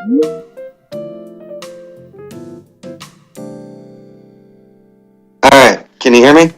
All right, can you hear me?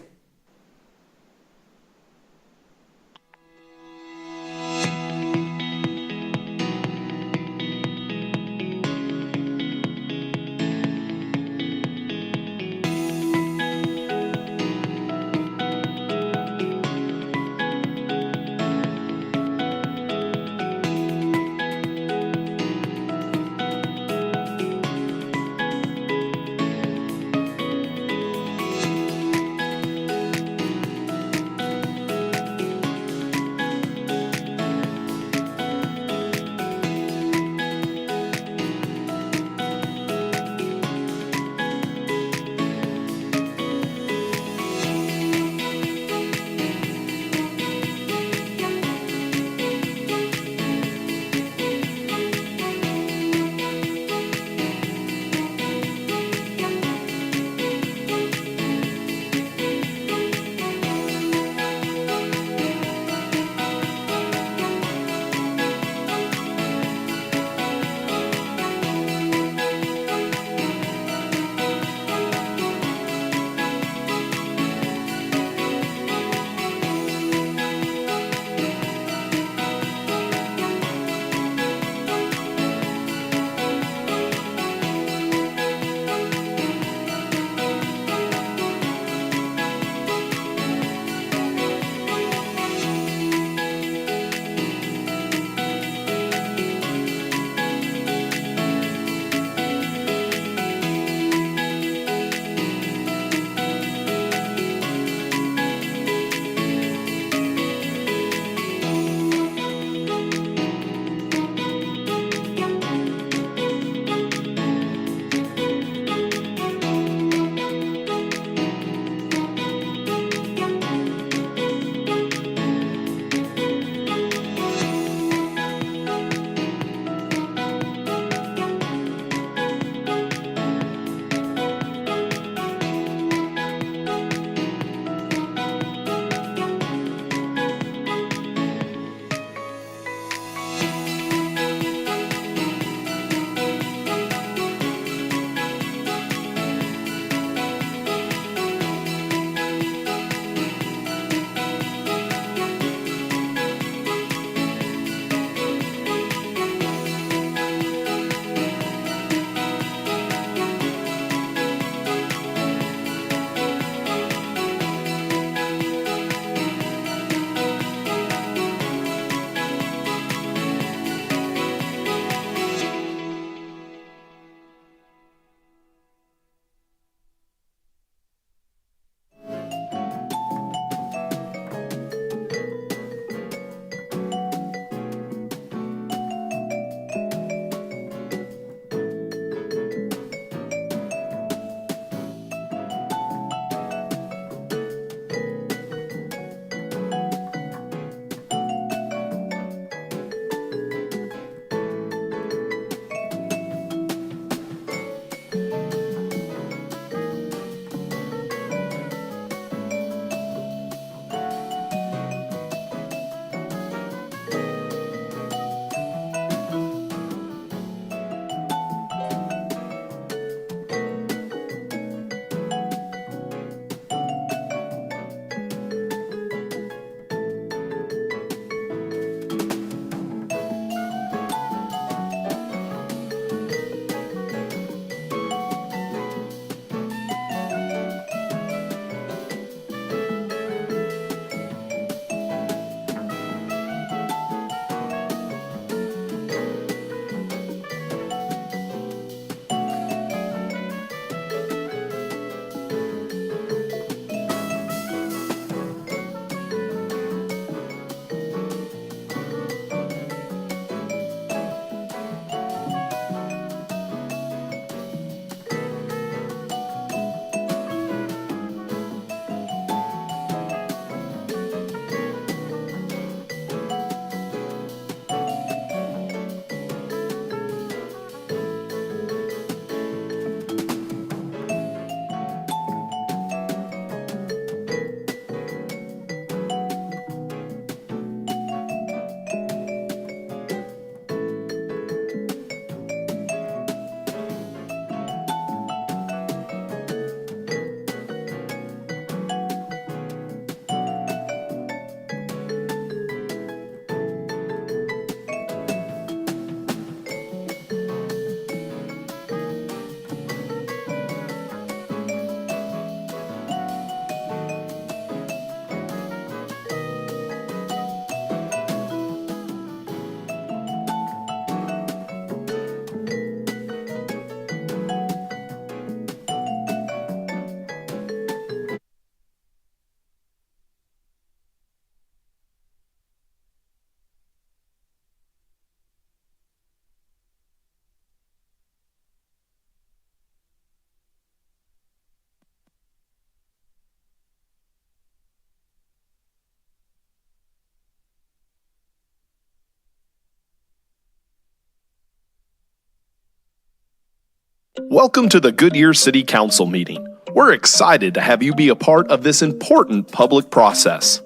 Welcome to the Goodyear City Council meeting. We're excited to have you be a part of this important public process.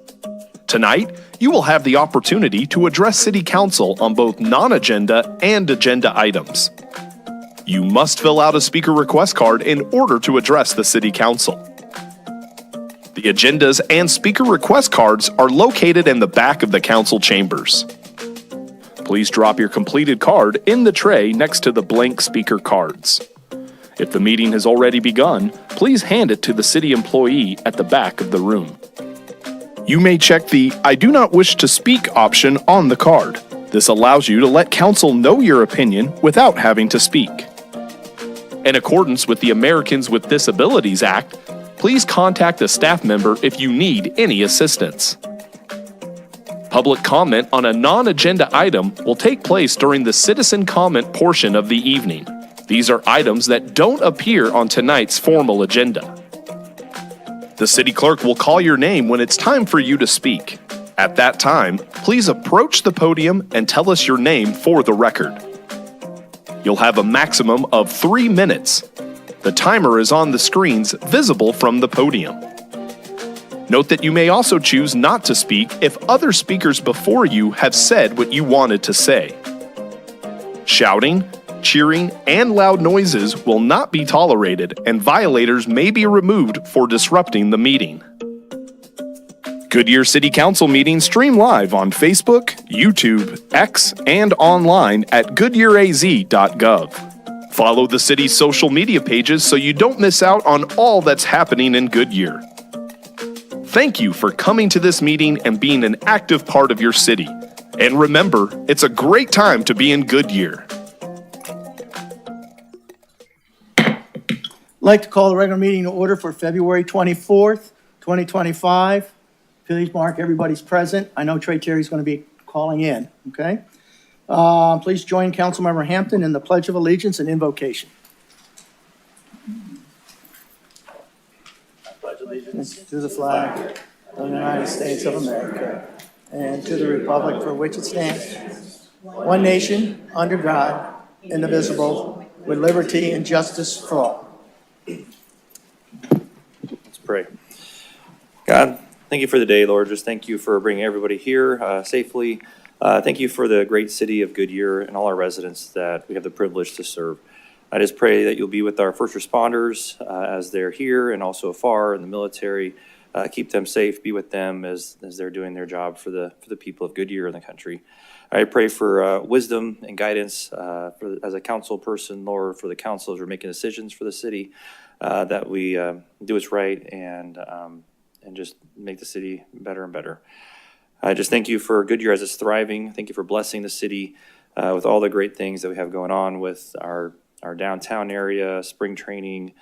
Tonight, you will have the opportunity to address City Council on both non-agenda and agenda items. You must fill out a speaker request card in order to address the City Council. The agendas and speaker request cards are located in the back of the council chambers. Please drop your completed card in the tray next to the blank speaker cards. If the meeting has already begun, please hand it to the city employee at the back of the room. You may check the "I do not wish to speak" option on the card. This allows you to let council know your opinion without having to speak. In accordance with the Americans with Disabilities Act, please contact a staff member if you need any assistance. Public comment on a non-agenda item will take place during the citizen comment portion of the evening. These are items that don't appear on tonight's formal agenda. The city clerk will call your name when it's time for you to speak. At that time, please approach the podium and tell us your name for the record. You'll have a maximum of 3 minutes. The timer is on the screens visible from the podium. Note that you may also choose not to speak if other speakers before you have said what you wanted to say. Shouting, cheering, and loud noises will not be tolerated, and violators may be removed for disrupting the meeting. Goodyear City Council meetings stream live on Facebook, YouTube, X, and online at goodyearaz.gov. Follow the city's social media pages so you don't miss out on all that's happening in Goodyear. Thank you for coming to this meeting and being an active part of your city. And remember, it's a great time to be in Goodyear. I'd like to call the regular meeting to order for February 24th, 2025. Please mark everybody's present. I know Trey Terry's going to be calling in, okay? Please join Councilmember Hampton in the Pledge of Allegiance and invocation. I pledge allegiance to the flag of the United States of America and to the republic for which it stands, one nation, under God, indivisible, with liberty and justice for all. Let's pray. God, thank you for the day, Lord. Just thank you for bringing everybody here safely. Thank you for the great city of Goodyear and all our residents that we have the privilege to serve. I just pray that you'll be with our first responders as they're here and also afar in the military. Keep them safe, be with them as they're doing their job for the people of Goodyear and the country. I pray for wisdom and guidance as a council person, Lord, for the council as we're making decisions for the city, that we do what's right and just make the city better and better. I just thank you for Goodyear as it's thriving. Thank you for blessing the city with all the great things that we have going on with our downtown area, spring training,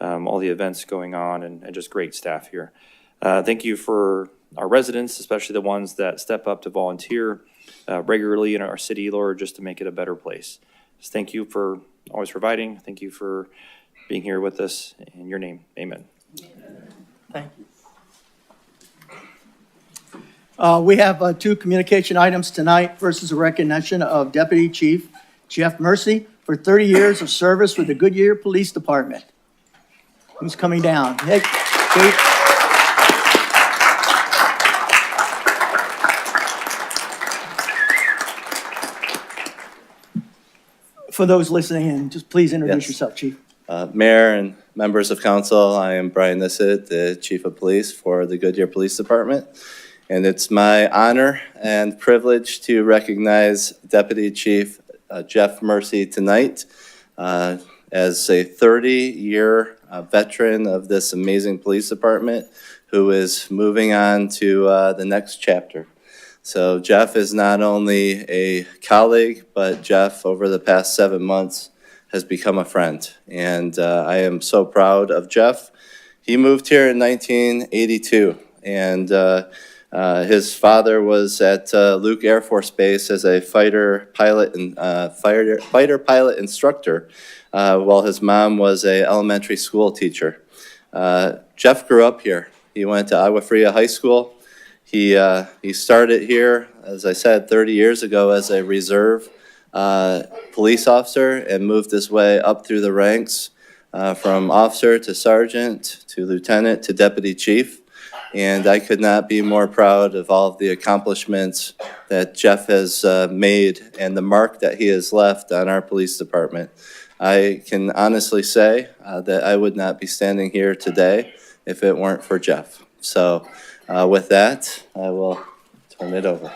all the events going on, and just great staff here. Thank you for our residents, especially the ones that step up to volunteer regularly in our city, Lord, just to make it a better place. Just thank you for always providing. Thank you for being here with us. In your name, amen. Thank you. We have 2 communication items tonight. First is a recognition of Deputy Chief Jeff Mercy for 30 years of service with the Goodyear Police Department. Who's coming down? Hey, Chief. For those listening in, just please introduce yourself, Chief. Mayor and members of council, I am Brian Nisset, the Chief of Police for the Goodyear Police Department. And it's my honor and privilege to recognize Deputy Chief Jeff Mercy tonight as a 30-year veteran of this amazing police department who is moving on to the next chapter. So Jeff is not only a colleague, but Jeff, over the past 7 months, has become a friend. And I am so proud of Jeff. He moved here in 1982, and his father was at Luke Air Force Base as a fighter pilot instructor, while his mom was an elementary school teacher. Jeff grew up here. He went to Agua Fria High School. He started here, as I said, 30 years ago as a reserve police officer and moved his way up through the ranks from officer to sergeant to lieutenant to deputy chief. And I could not be more proud of all of the accomplishments that Jeff has made and the mark that he has left on our police department. I can honestly say that I would not be standing here today if it weren't for Jeff. So with that, I will turn it over.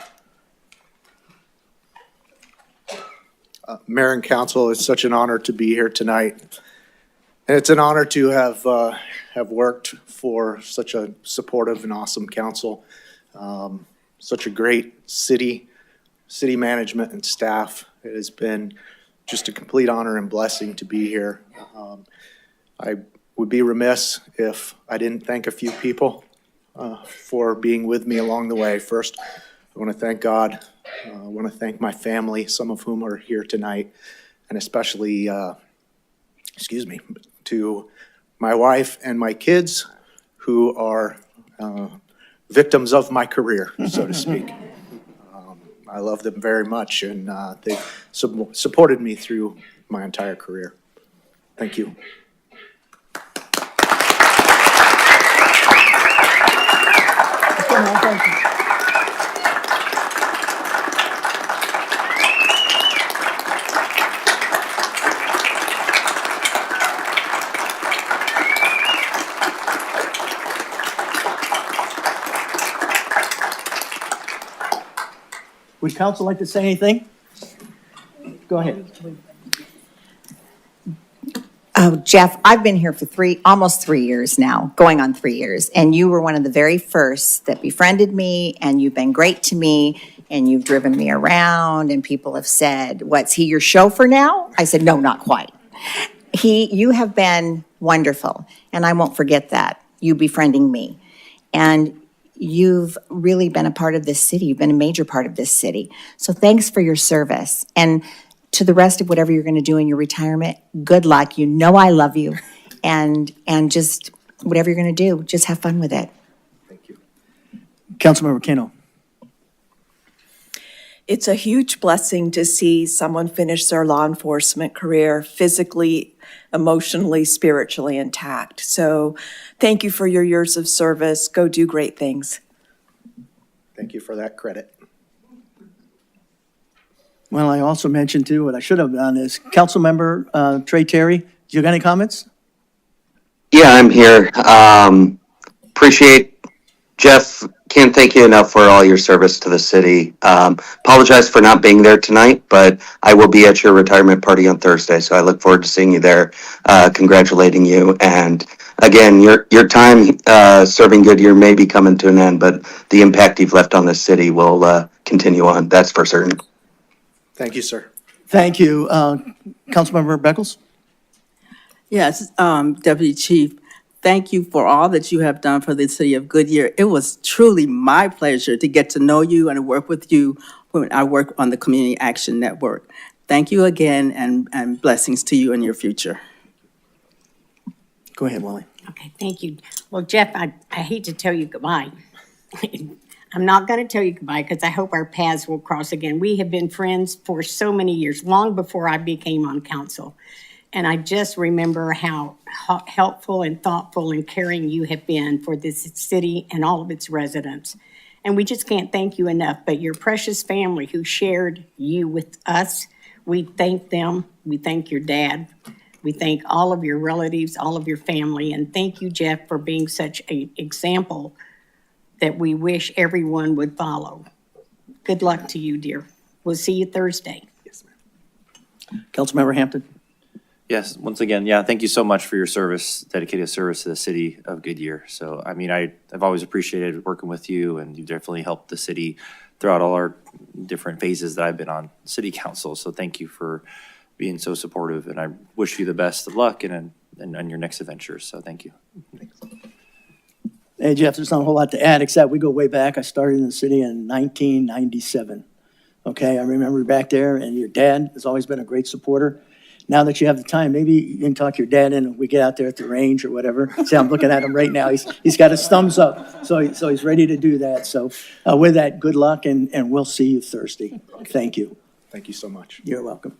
Mayor and council, it's such an honor to be here tonight. And it's an honor to have worked for such a supportive and awesome council, such a great city management and staff. It has been just a complete honor and blessing to be here. I would be remiss if I didn't thank a few people for being with me along the way. First, I want to thank God. I want to thank my family, some of whom are here tonight, and especially, to my wife and my kids who are victims of my career, so to speak. I love them very much, and they've supported me through my entire career. Thank you. Would council like to say anything? Go ahead. Oh, Jeff, I've been here for almost 3 years now, going on 3 years. And you were one of the very first that befriended me, and you've been great to me, and you've driven me around, and people have said, what's he your chauffeur now? I said, no, not quite. You have been wonderful, and I won't forget that, you befriending me. And you've really been a part of this city. You've been a major part of this city. So thanks for your service. And to the rest of whatever you're going to do in your retirement, good luck. You know I love you. And just whatever you're going to do, just have fun with it. Thank you. Councilmember Kano. It's a huge blessing to see someone finish their law enforcement career physically, emotionally, spiritually intact. So thank you for your years of service. Go do great things. Thank you for that credit. Well, I also mentioned too, what I should have done is Councilmember Trey Terry, do you got any comments? Yeah, I'm here. Appreciate Jeff. Can't thank you enough for all your service to the city. Apologize for not being there tonight, but I will be at your retirement party on Thursday, so I look forward to seeing you there, congratulating you. And again, your time serving Goodyear may be coming to an end, but the impact you've left on the city will continue on. That's for certain. Thank you, sir. Thank you. Councilmember Beckles? Yes, Deputy Chief, thank you for all that you have done for the city of Goodyear. It was truly my pleasure to get to know you and to work with you when I work on the Community Action Network. Thank you again, and blessings to you in your future. Go ahead, Wally. Okay, thank you. Well, Jeff, I hate to tell you goodbye. I'm not going to tell you goodbye because I hope our paths will cross again. We have been friends for so many years, long before I became on council. And I just remember how helpful and thoughtful and caring you have been for this city and all of its residents. And we just can't thank you enough. But your precious family who shared you with us, we thank them. We thank your dad. We thank all of your relatives, all of your family. And thank you, Jeff, for being such an example that we wish everyone would follow. Good luck to you, dear. We'll see you Thursday. Yes, ma'am. Councilmember Hampton? Yes, once again, yeah, thank you so much for your service, dedicated service to the city of Goodyear. So, I mean, I've always appreciated working with you, and you definitely helped the city throughout all our different phases that I've been on city council. So thank you for being so supportive, and I wish you the best of luck in your next adventure. So thank you. Hey, Jeff, there's not a whole lot to add, except we go way back. I started in the city in 1997. Okay, I remember back there, and your dad has always been a great supporter. Now that you have the time, maybe you can talk your dad in and we get out there at the range or whatever. See, I'm looking at him right now. He's got his thumbs up, so he's ready to do that. So with that, good luck, and we'll see you Thursday. Thank you. Thank you so much. You're welcome.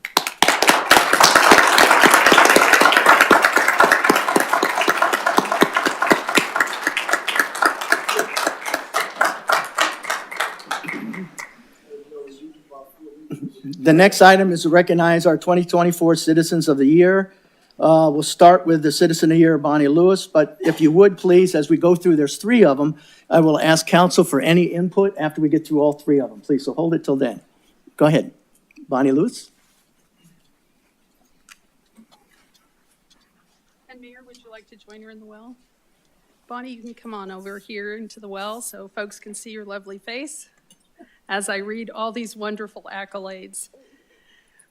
The next item is to recognize our 2024 Citizens of the Year. We'll start with the Citizen of the Year, Bonnie Lewis, but if you would, please, as we go through, there's 3 of them, I will ask council for any input after we get through all 3 of them, please, so hold it till then. Go ahead. Bonnie Lewis? And Mayor, would you like to join her in the well? Bonnie, you can come on over here into the well so folks can see your lovely face as I read all these wonderful accolades.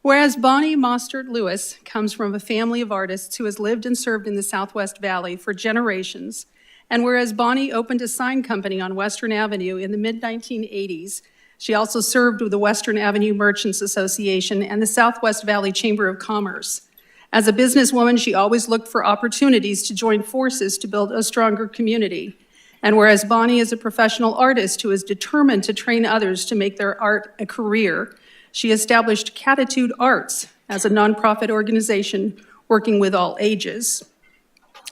Whereas Bonnie Mostert Lewis comes from a family of artists who has lived and served in the Southwest Valley for generations, and whereas Bonnie opened a sign company on Western Avenue in the mid-1980s, she also served with the Western Avenue Merchants Association and the Southwest Valley Chamber of Commerce. As a businesswoman, she always looked for opportunities to join forces to build a stronger community. And whereas Bonnie is a professional artist who is determined to train others to make their art a career, she established Catitude Arts as a nonprofit organization working with all ages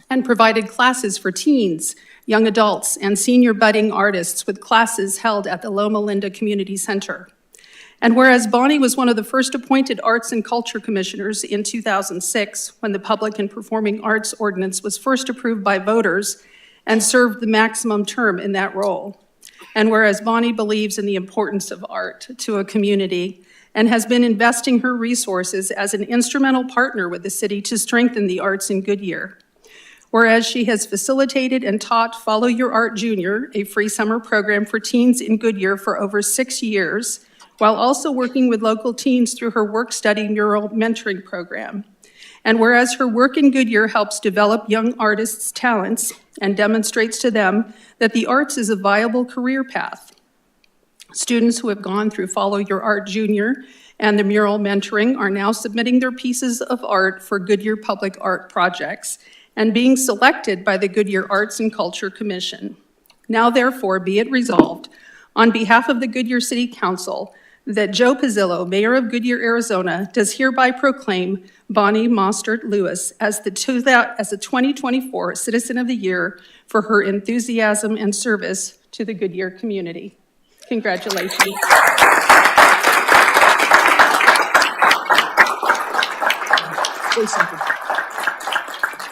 and provided classes for teens, young adults, and senior budding artists with classes held at the Loma Linda Community Center. And whereas Bonnie was one of the first appointed Arts and Culture Commissioners in 2006, when the Public and Performing Arts Ordinance was first approved by voters and served the maximum term in that role. And whereas Bonnie believes in the importance of art to a community and has been investing her resources as an instrumental partner with the city to strengthen the arts in Goodyear. Whereas she has facilitated and taught Follow Your Art Junior, a free summer program for teens in Goodyear for over 6 years, while also working with local teens through her work-study mural mentoring program. And whereas her work in Goodyear helps develop young artists' talents and demonstrates to them that the arts is a viable career path. Students who have gone through Follow Your Art Junior and the mural mentoring are now submitting their pieces of art for Goodyear Public Art projects and being selected by the Goodyear Arts and Culture Commission. Now therefore be it resolved, on behalf of the Goodyear City Council, that Joe Pizzillo, Mayor of Goodyear, Arizona, does hereby proclaim Bonnie Mostert Lewis as the 2024 Citizen of the Year for her enthusiasm and service to the Goodyear community. Congratulations.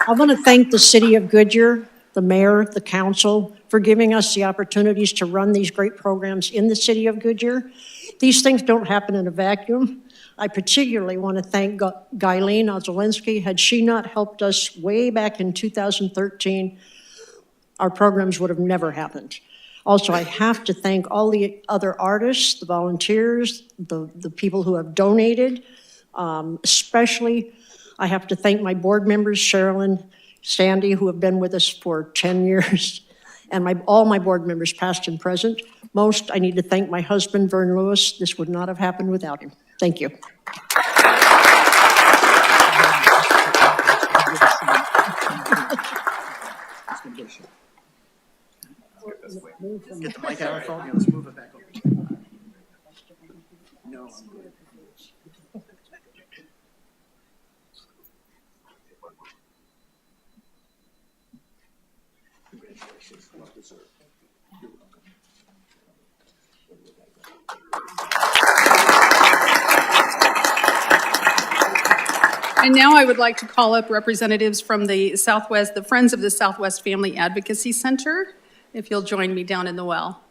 I want to thank the city of Goodyear, the mayor, the council, for giving us the opportunities to run these great programs in the city of Goodyear. These things don't happen in a vacuum. I particularly want to thank Guyleen Ozelinski. Had she not helped us way back in 2013, our programs would have never happened. Also, I have to thank all the other artists, the volunteers, the people who have donated. Especially, I have to thank my board members, Cheryl and Sandy, who have been with us for 10 years, and all my board members, past and present. Most, I need to thank my husband, Vern Lewis. This would not have happened without him. Thank you. Get the mic out of the phone, let's move it back over. No, I'm good. Congratulations, well deserved. You're welcome. And now I would like to call up representatives from the Southwest, the Friends of the Southwest Family Advocacy Center, if you'll join me down in the well.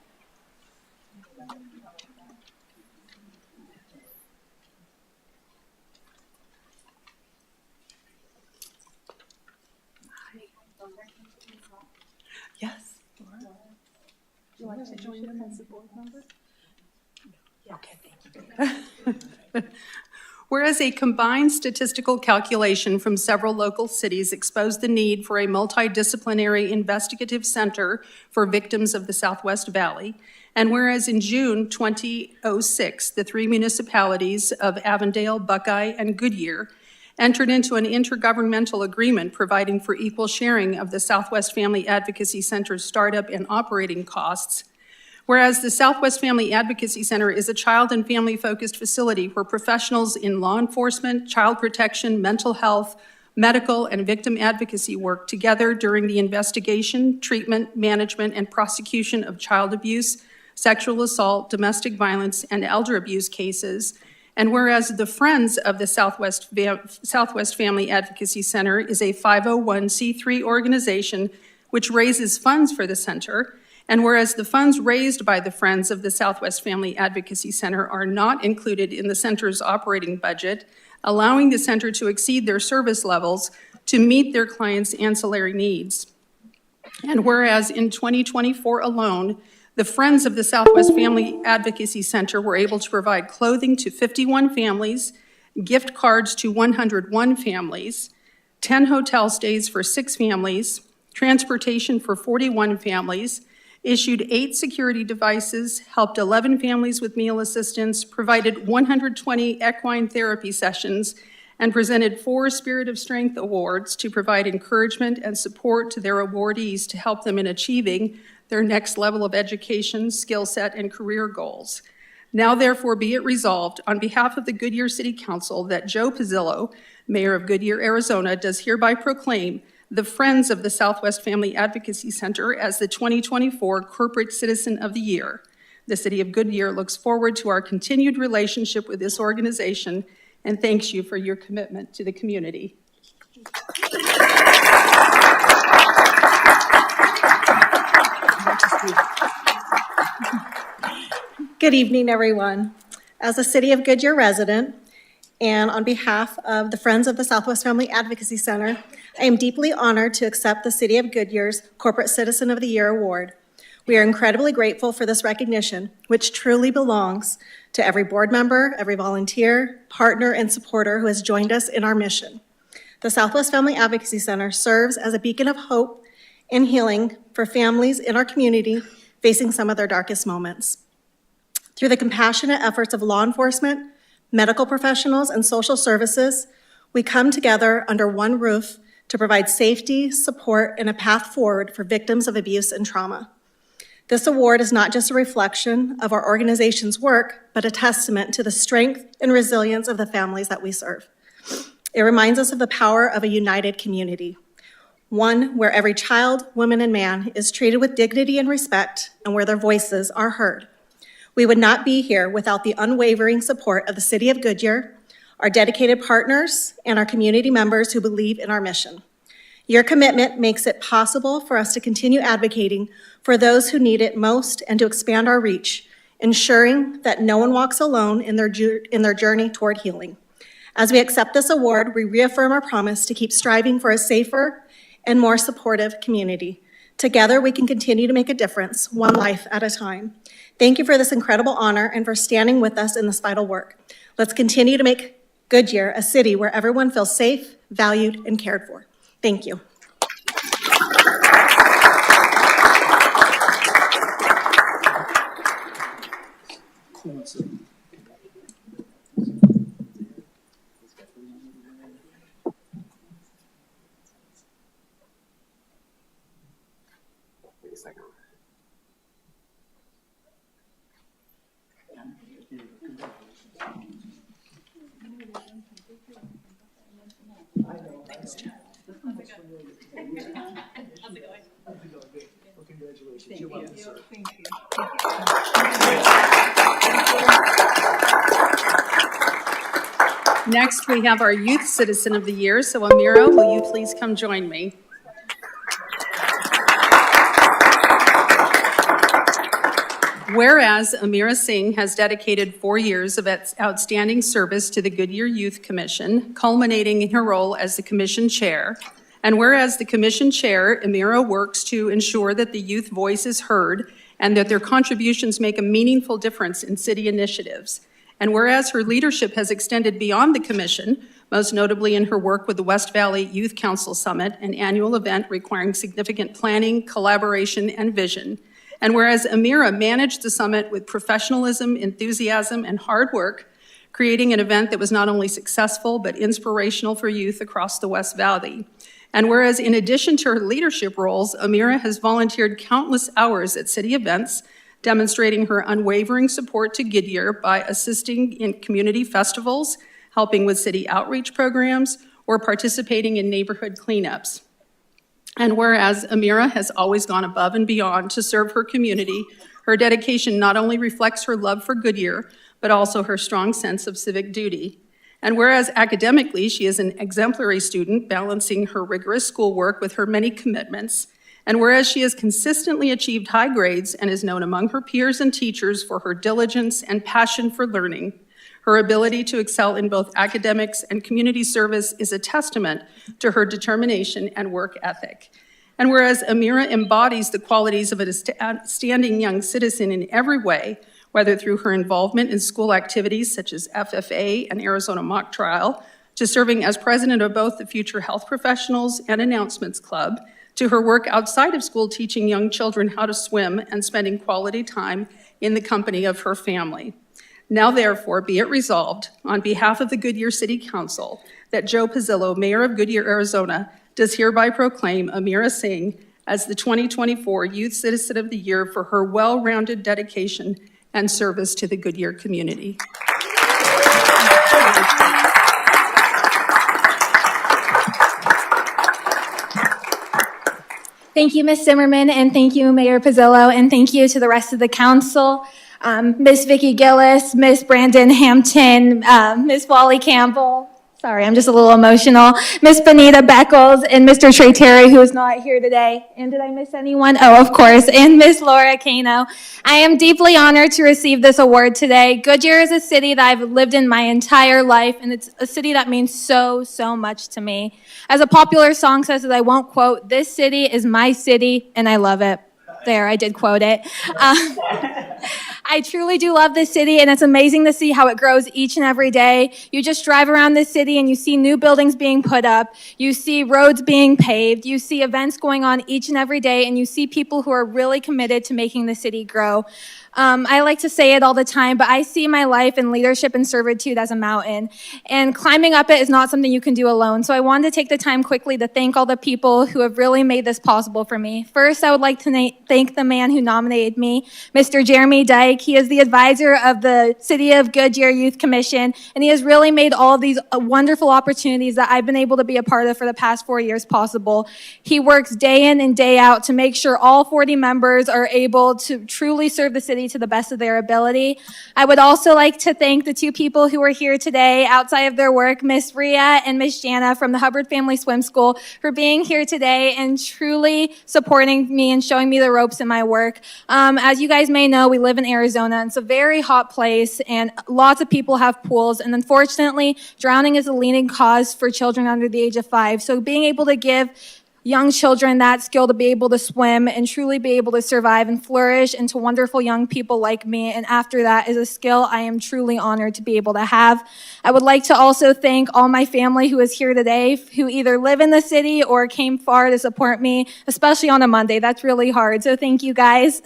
Yes. Would you like to join them as a board member? Okay, thank you. Whereas a combined statistical calculation from several local cities exposed the need for a multidisciplinary investigative center for victims of the Southwest Valley, and whereas in June 2006, the 3 municipalities of Avondale, Buckeye, and Goodyear entered into an intergovernmental agreement providing for equal sharing of the Southwest Family Advocacy Center's startup and operating costs. Whereas the Southwest Family Advocacy Center is a child and family-focused facility where professionals in law enforcement, child protection, mental health, medical, and victim advocacy work together during the investigation, treatment, management, and prosecution of child abuse, sexual assault, domestic violence, and elder abuse cases. And whereas the Friends of the Southwest Family Advocacy Center is a 501c3 organization which raises funds for the center, and whereas the funds raised by the Friends of the Southwest Family Advocacy Center are not included in the center's operating budget, allowing the center to exceed their service levels to meet their clients' ancillary needs. And whereas in 2024 alone, the Friends of the Southwest Family Advocacy Center were able to provide clothing to 51 families, gift cards to 101 families, 10 hotel stays for 6 families, transportation for 41 families, issued 8 security devices, helped 11 families with meal assistance, provided 120 equine therapy sessions, and presented 4 Spirit of Strength awards to provide encouragement and support to their awardees to help them in achieving their next level of education, skill set, and career goals. Now therefore be it resolved on behalf of the Goodyear City Council that Joe Pizzillo, Mayor of Goodyear, Arizona, does hereby proclaim the Friends of the Southwest Family Advocacy Center as the 2024 Corporate Citizen of the Year. The City of Goodyear looks forward to our continued relationship with this organization and thanks you for your commitment to the community. Good evening, everyone. As a City of Goodyear resident, and on behalf of the Friends of the Southwest Family Advocacy Center, I am deeply honored to accept the City of Goodyear's Corporate Citizen of the Year Award. We are incredibly grateful for this recognition, which truly belongs to every board member, every volunteer, partner, and supporter who has joined us in our mission. The Southwest Family Advocacy Center serves as a beacon of hope and healing for families in our community facing some of their darkest moments. Through the compassionate efforts of law enforcement, medical professionals, and social services, we come together under one roof to provide safety, support, and a path forward for victims of abuse and trauma. This award is not just a reflection of our organization's work, but a testament to the strength and resilience of the families that we serve. It reminds us of the power of a united community, one where every child, woman, and man is treated with dignity and respect, and where their voices are heard. We would not be here without the unwavering support of the City of Goodyear, our dedicated partners, and our community members who believe in our mission. Your commitment makes it possible for us to continue advocating for those who need it most and to expand our reach, ensuring that no one walks alone in their journey toward healing. As we accept this award, we reaffirm our promise to keep striving for a safer and more supportive community. Together, we can continue to make a difference, one life at a time. Thank you for this incredible honor and for standing with us in this vital work. Let's continue to make Goodyear a city where everyone feels safe, valued, and cared for. Thank you. Next, we have our Youth Citizen of the Year. So Amira, will you please come join me? Whereas Amira Singh has dedicated 4 years of outstanding service to the Goodyear Youth Commission, culminating in her role as the Commission Chair. And whereas the Commission Chair, Amira works to ensure that the youth voice is heard and that their contributions make a meaningful difference in city initiatives. And whereas her leadership has extended beyond the Commission, most notably in her work with the West Valley Youth Council Summit, an annual event requiring significant planning, collaboration, and vision. And whereas Amira managed the summit with professionalism, enthusiasm, and hard work, creating an event that was not only successful, but inspirational for youth across the West Valley. And whereas in addition to her leadership roles, Amira has volunteered countless hours at city events, demonstrating her unwavering support to Goodyear by assisting in community festivals, helping with city outreach programs, or participating in neighborhood cleanups. And whereas Amira has always gone above and beyond to serve her community, her dedication not only reflects her love for Goodyear, but also her strong sense of civic duty. And whereas academically, she is an exemplary student, balancing her rigorous schoolwork with her many commitments, and whereas she has consistently achieved high grades and is known among her peers and teachers for her diligence and passion for learning, her ability to excel in both academics and community service is a testament to her determination and work ethic. And whereas Amira embodies the qualities of an outstanding young citizen in every way, whether through her involvement in school activities such as FFA and Arizona Mock Trial, to serving as president of both the Future Health Professionals and Announcements Club, to her work outside of school teaching young children how to swim and spending quality time in the company of her family. Now therefore be it resolved on behalf of the Goodyear City Council that Joe Pizzillo, Mayor of Goodyear, Arizona, does hereby proclaim Amira Singh as the 2024 Youth Citizen of the Year for her well-rounded dedication and service to the Goodyear community. Thank you, Ms. Zimmerman, and thank you, Mayor Pizzillo, and thank you to the rest of the council. Ms. Vicki Gillis, Ms. Brandon Hampton, Ms. Wally Campbell. Sorry, I'm just a little emotional. Ms. Benita Beckles and Mr. Trey Terry, who is not here today. And did I miss anyone? Oh, of course. And Ms. Laura Cano. I am deeply honored to receive this award today. Goodyear is a city that I've lived in my entire life, and it's a city that means so, so much to me. As a popular song says that I won't quote, "This city is my city, and I love it." There, I did quote it. I truly do love this city, and it's amazing to see how it grows each and every day. You just drive around this city and you see new buildings being put up, you see roads being paved, you see events going on each and every day, and you see people who are really committed to making the city grow. I like to say it all the time, but I see my life in leadership and servitude as a mountain, and climbing up it is not something you can do alone. So I wanted to take the time quickly to thank all the people who have really made this possible for me. First, I would like to thank the man who nominated me, Mr. Jeremy Dyke. He is the advisor of the City of Goodyear Youth Commission, and he has really made all of these wonderful opportunities that I've been able to be a part of for the past 4 years possible. He works day in and day out to make sure all 40 members are able to truly serve the city to the best of their ability. I would also like to thank the two people who are here today outside of their work, Miss Ria and Miss Jana from the Hubbard Family Swim School, for being here today and truly supporting me and showing me the ropes in my work. As you guys may know, we live in Arizona. It's a very hot place, and lots of people have pools, and unfortunately, drowning is a leading cause for children under the age of 5. So being able to give young children that skill to be able to swim and truly be able to survive and flourish into wonderful young people like me, and after that, is a skill I am truly honored to be able to have. I would like to also thank all my family who is here today, who either live in the city or came far to support me, especially on a Monday. That's really hard, so thank you guys.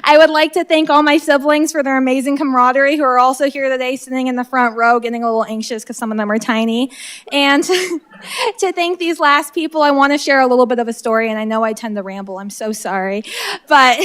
I would like to thank all my siblings for their amazing camaraderie, who are also here today sitting in the front row getting a little anxious because some of them are tiny. And to thank these last people, I want to share a little bit of a story, and I know I tend to ramble. I'm so sorry. But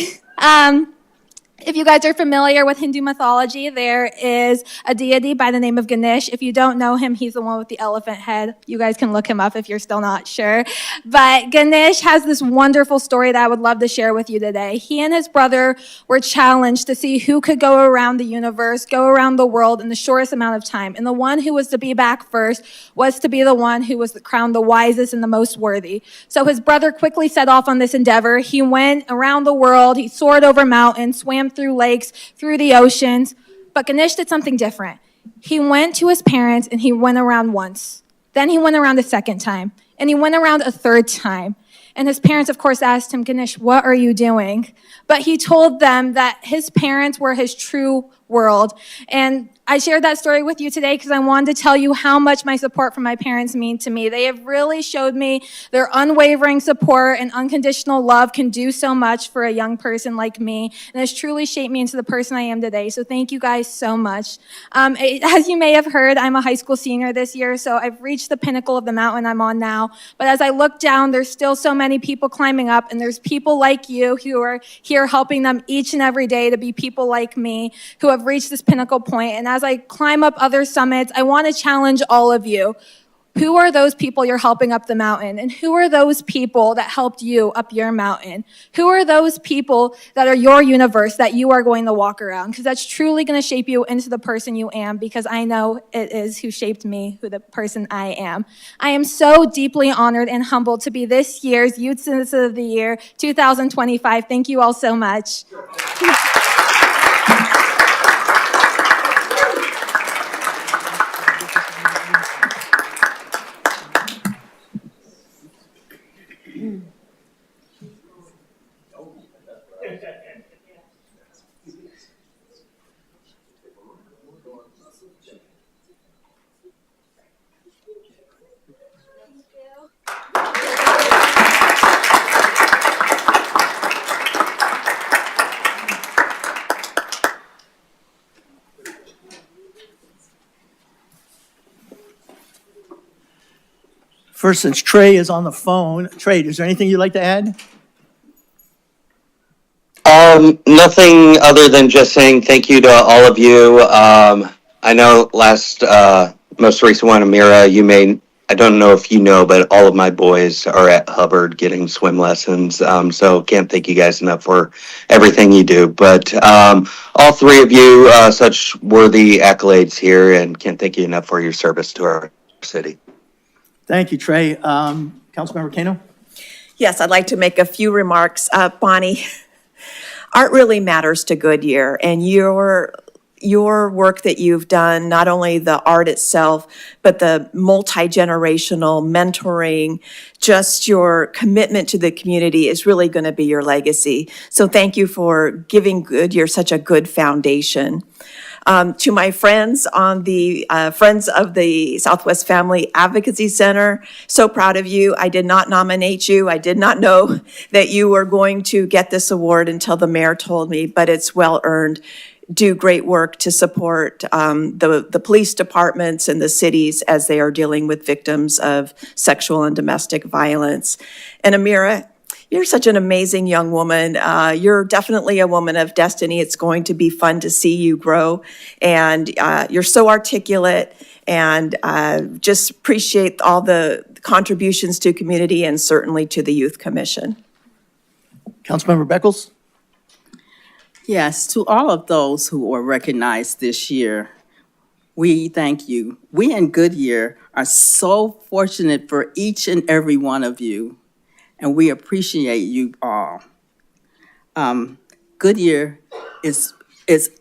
if you guys are familiar with Hindu mythology, there is a deity by the name of Ganesh. If you don't know him, he's the one with the elephant head. You guys can look him up if you're still not sure. But Ganesh has this wonderful story that I would love to share with you today. He and his brother were challenged to see who could go around the universe, go around the world in the shortest amount of time. And the one who was to be back first was to be the one who was crowned the wisest and the most worthy. So his brother quickly set off on this endeavor. He went around the world. He soared over mountains, swam through lakes, through the oceans. But Ganesh did something different. He went to his parents and he went around once. Then he went around a second time. And he went around a third time. And his parents, of course, asked him, "Ganesh, what are you doing?" But he told them that his parents were his true world. And I shared that story with you today because I wanted to tell you how much my support from my parents mean to me. They have really showed me their unwavering support and unconditional love can do so much for a young person like me, and has truly shaped me into the person I am today. So thank you guys so much. As you may have heard, I'm a high school senior this year, so I've reached the pinnacle of the mountain I'm on now. But as I look down, there's still so many people climbing up, and there's people like you who are here helping them each and every day to be people like me who have reached this pinnacle point. And as I climb up other summits, I want to challenge all of you. Who are those people you're helping up the mountain? And who are those people that helped you up your mountain? Who are those people that are your universe that you are going to walk around? Because that's truly going to shape you into the person you am, because I know it is who shaped me, who the person I am. I am so deeply honored and humbled to be this year's Youth Citizen of the Year 2025. Thank you all so much. First, since Trey is on the phone, Trey, is there anything you'd like to add? Nothing other than just saying thank you to all of you. I know most recent one, Amira, I don't know if you know, but all of my boys are at Hubbard getting swim lessons. So can't thank you guys enough for everything you do. But all three of you, such worthy accolades here, and can't thank you enough for your service to our city. Thank you, Trey. Councilmember Kano? Yes, I'd like to make a few remarks. Bonnie, art really matters to Goodyear, and your work that you've done, not only the art itself, but the multi-generational mentoring, just your commitment to the community is really going to be your legacy. So thank you for giving Goodyear such a good foundation. To my friends on the Friends of the Southwest Family Advocacy Center, so proud of you. I did not nominate you. I did not know that you were going to get this award until the mayor told me, but it's well earned. Do great work to support the police departments and the cities as they are dealing with victims of sexual and domestic violence. And Amira, you're such an amazing young woman. You're definitely a woman of destiny. It's going to be fun to see you grow. And you're so articulate, and just appreciate all the contributions to community and certainly to the Youth Commission. Councilmember Beckles? Yes, to all of those who were recognized this year, we thank you. We in Goodyear are so fortunate for each and every one of you, and we appreciate you all. Goodyear is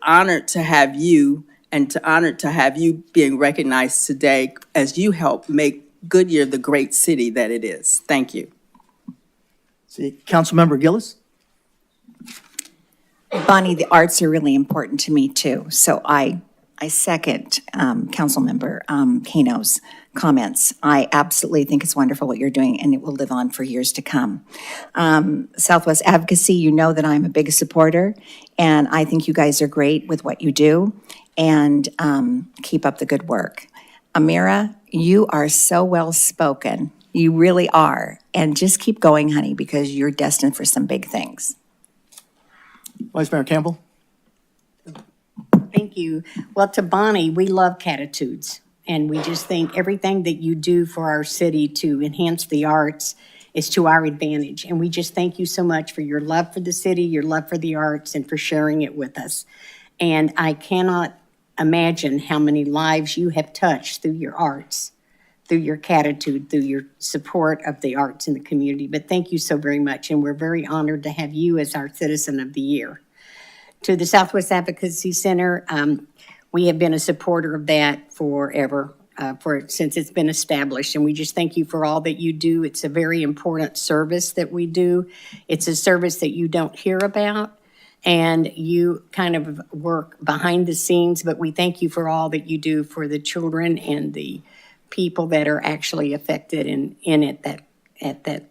honored to have you, and honored to have you being recognized today as you help make Goodyear the great city that it is. Thank you. See, Councilmember Gillis? Bonnie, the arts are really important to me too. So I second Councilmember Kano's comments. I absolutely think it's wonderful what you're doing, and it will live on for years to come. Southwest Advocacy, you know that I'm a big supporter, and I think you guys are great with what you do, and keep up the good work. Amira, you are so well spoken. You really are. And just keep going, honey, because you're destined for some big things. Vice Mayor Campbell? Thank you. Well, to Bonnie, we love Catitudes, and we just think everything that you do for our city to enhance the arts is to our advantage. And we just thank you so much for your love for the city, your love for the arts, and for sharing it with us. And I cannot imagine how many lives you have touched through your arts, through your Catitude, through your support of the arts in the community. But thank you so very much, and we're very honored to have you as our Citizen of the Year. To the Southwest Advocacy Center, we have been a supporter of that forever, since it's been established, and we just thank you for all that you do. It's a very important service that we do. It's a service that you don't hear about. And you kind of work behind the scenes, but we thank you for all that you do for the children and the people that are actually affected in it, at that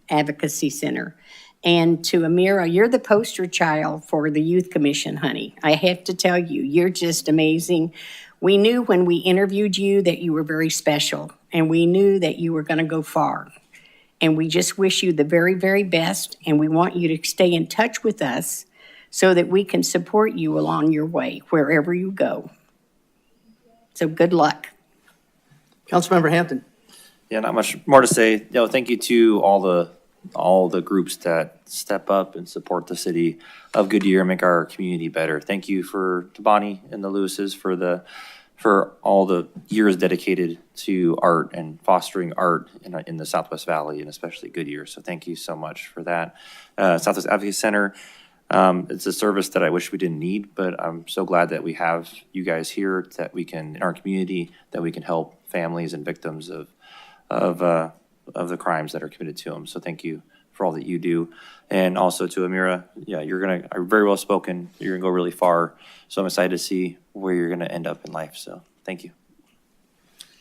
advocacy center. And to Amira, you're the poster child for the Youth Commission, honey. I have to tell you, you're just amazing. We knew when we interviewed you that you were very special, and we knew that you were going to go far. And we just wish you the very, very best, and we want you to stay in touch with us so that we can support you along your way, wherever you go. So good luck. Councilmember Hampton. Yeah, not much more to say. Thank you to all the groups that step up and support the city of Goodyear and make our community better. Thank you to Bonnie and the Lewises for all the years dedicated to art and fostering art in the Southwest Valley and especially Goodyear. So thank you so much for that. Southwest Advocacy Center, it's a service that I wish we didn't need, but I'm so glad that we have you guys here, that we can, in our community, that we can help families and victims of the crimes that are committed to them. So thank you for all that you do. And also to Amira, yeah, you're very well spoken. You're gonna go really far. So I'm excited to see where you're gonna end up in life. So thank you.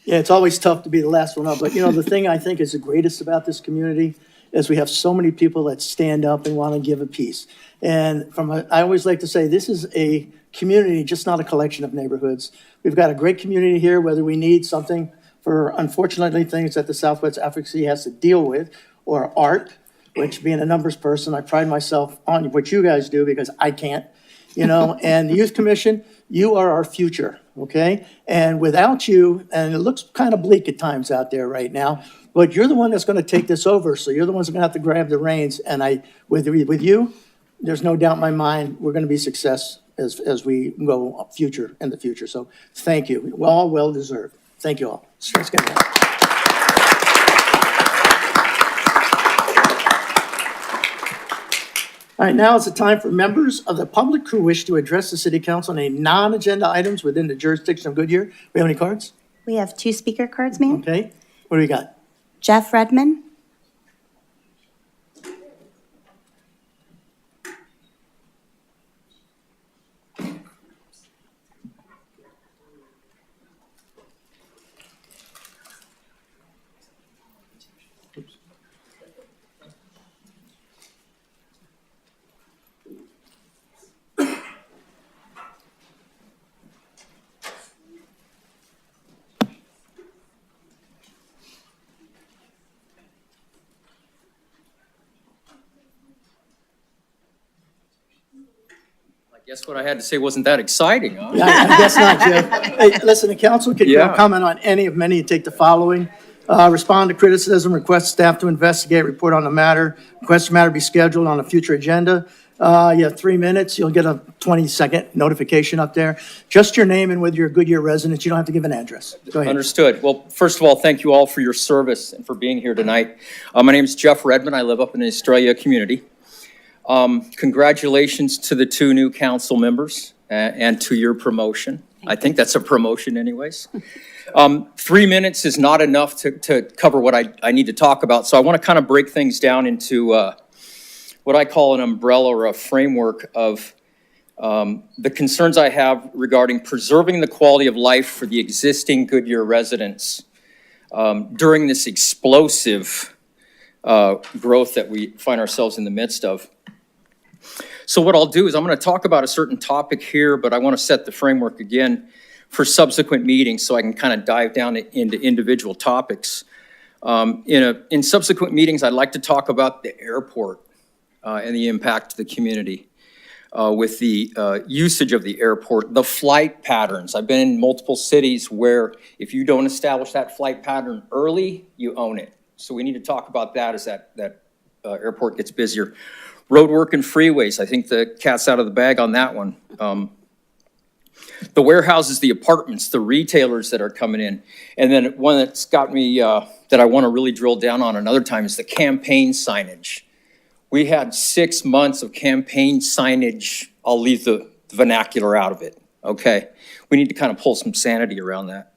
Yeah, it's always tough to be the last one up, but the thing I think is the greatest about this community is we have so many people that stand up and want to give a piece. And I always like to say, this is a community, just not a collection of neighborhoods. We've got a great community here, whether we need something for, unfortunately, things that the Southwest Advocacy has to deal with, or art, which, being a numbers person, I pride myself on what you guys do because I can't, and the Youth Commission, you are our future, okay? And without you, and it looks kind of bleak at times out there right now, but you're the one that's going to take this over, so you're the ones that are going to have to grab the reins, and with you, there's no doubt in my mind we're going to be success as we go in the future. So thank you. All well deserved. Thank you all. Let's get that. All right, now is the time for members of the public who wish to address the city council on any non-agenda items within the jurisdiction of Goodyear. We have any cards? We have 2 speaker cards, ma'am. Okay. What do we got? Jeff Redmond. Guess what I had to say wasn't that exciting, huh? Yeah, I guess not, Jeff. Hey, listen, the council can comment on any of many and take the following. Respond to criticism, request staff to investigate, report on the matter, request the matter be scheduled on a future agenda. You have 3 minutes. You'll get a 20-second notification up there. Just your name and whether you're a Goodyear resident. You don't have to give an address. Go ahead. Understood. Well, first of all, thank you all for your service and for being here tonight. My name is Jeff Redmond. I live up in the Australia community. Congratulations to the 2 new council members and to your promotion. I think that's a promotion anyways. 3 minutes is not enough to cover what I need to talk about. So I want to kind of break things down into what I call an umbrella or a framework of the concerns I have regarding preserving the quality of life for the existing Goodyear residents during this explosive growth that we find ourselves in the midst of. So what I'll do is I'm going to talk about a certain topic here, but I want to set the framework again for subsequent meetings so I can kind of dive down into individual topics. In subsequent meetings, I'd like to talk about the airport and the impact to the community with the usage of the airport, the flight patterns. I've been in multiple cities where if you don't establish that flight pattern early, you own it. So we need to talk about that as that airport gets busier. Road work and freeways, I think the cat's out of the bag on that one. The warehouses, the apartments, the retailers that are coming in. And then one that's got me, that I want to really drill down on another time is the campaign signage. We had 6 months of campaign signage. I'll leave the vernacular out of it, okay? We need to kind of pull some sanity around that.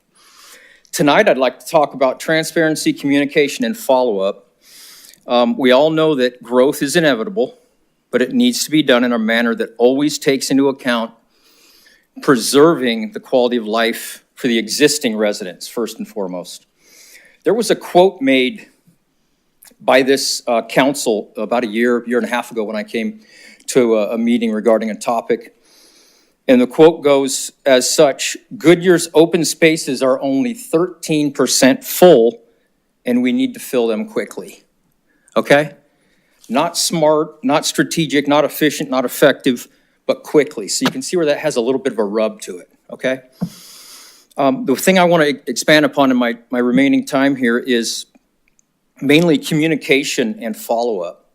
Tonight, I'd like to talk about transparency, communication, and follow-up. We all know that growth is inevitable. but it needs to be done in a manner that always takes into account preserving the quality of life for the existing residents, first and foremost. There was a quote made by this council about a year and a half ago when I came to a meeting regarding a topic. And the quote goes as such: Goodyear's open spaces are only 13% full, and we need to fill them quickly. Okay? Not smart, not strategic, not efficient, not effective, but quickly. So you can see where that has a little bit of a rub to it, okay? The thing I want to expand upon in my remaining time here is mainly communication and follow-up.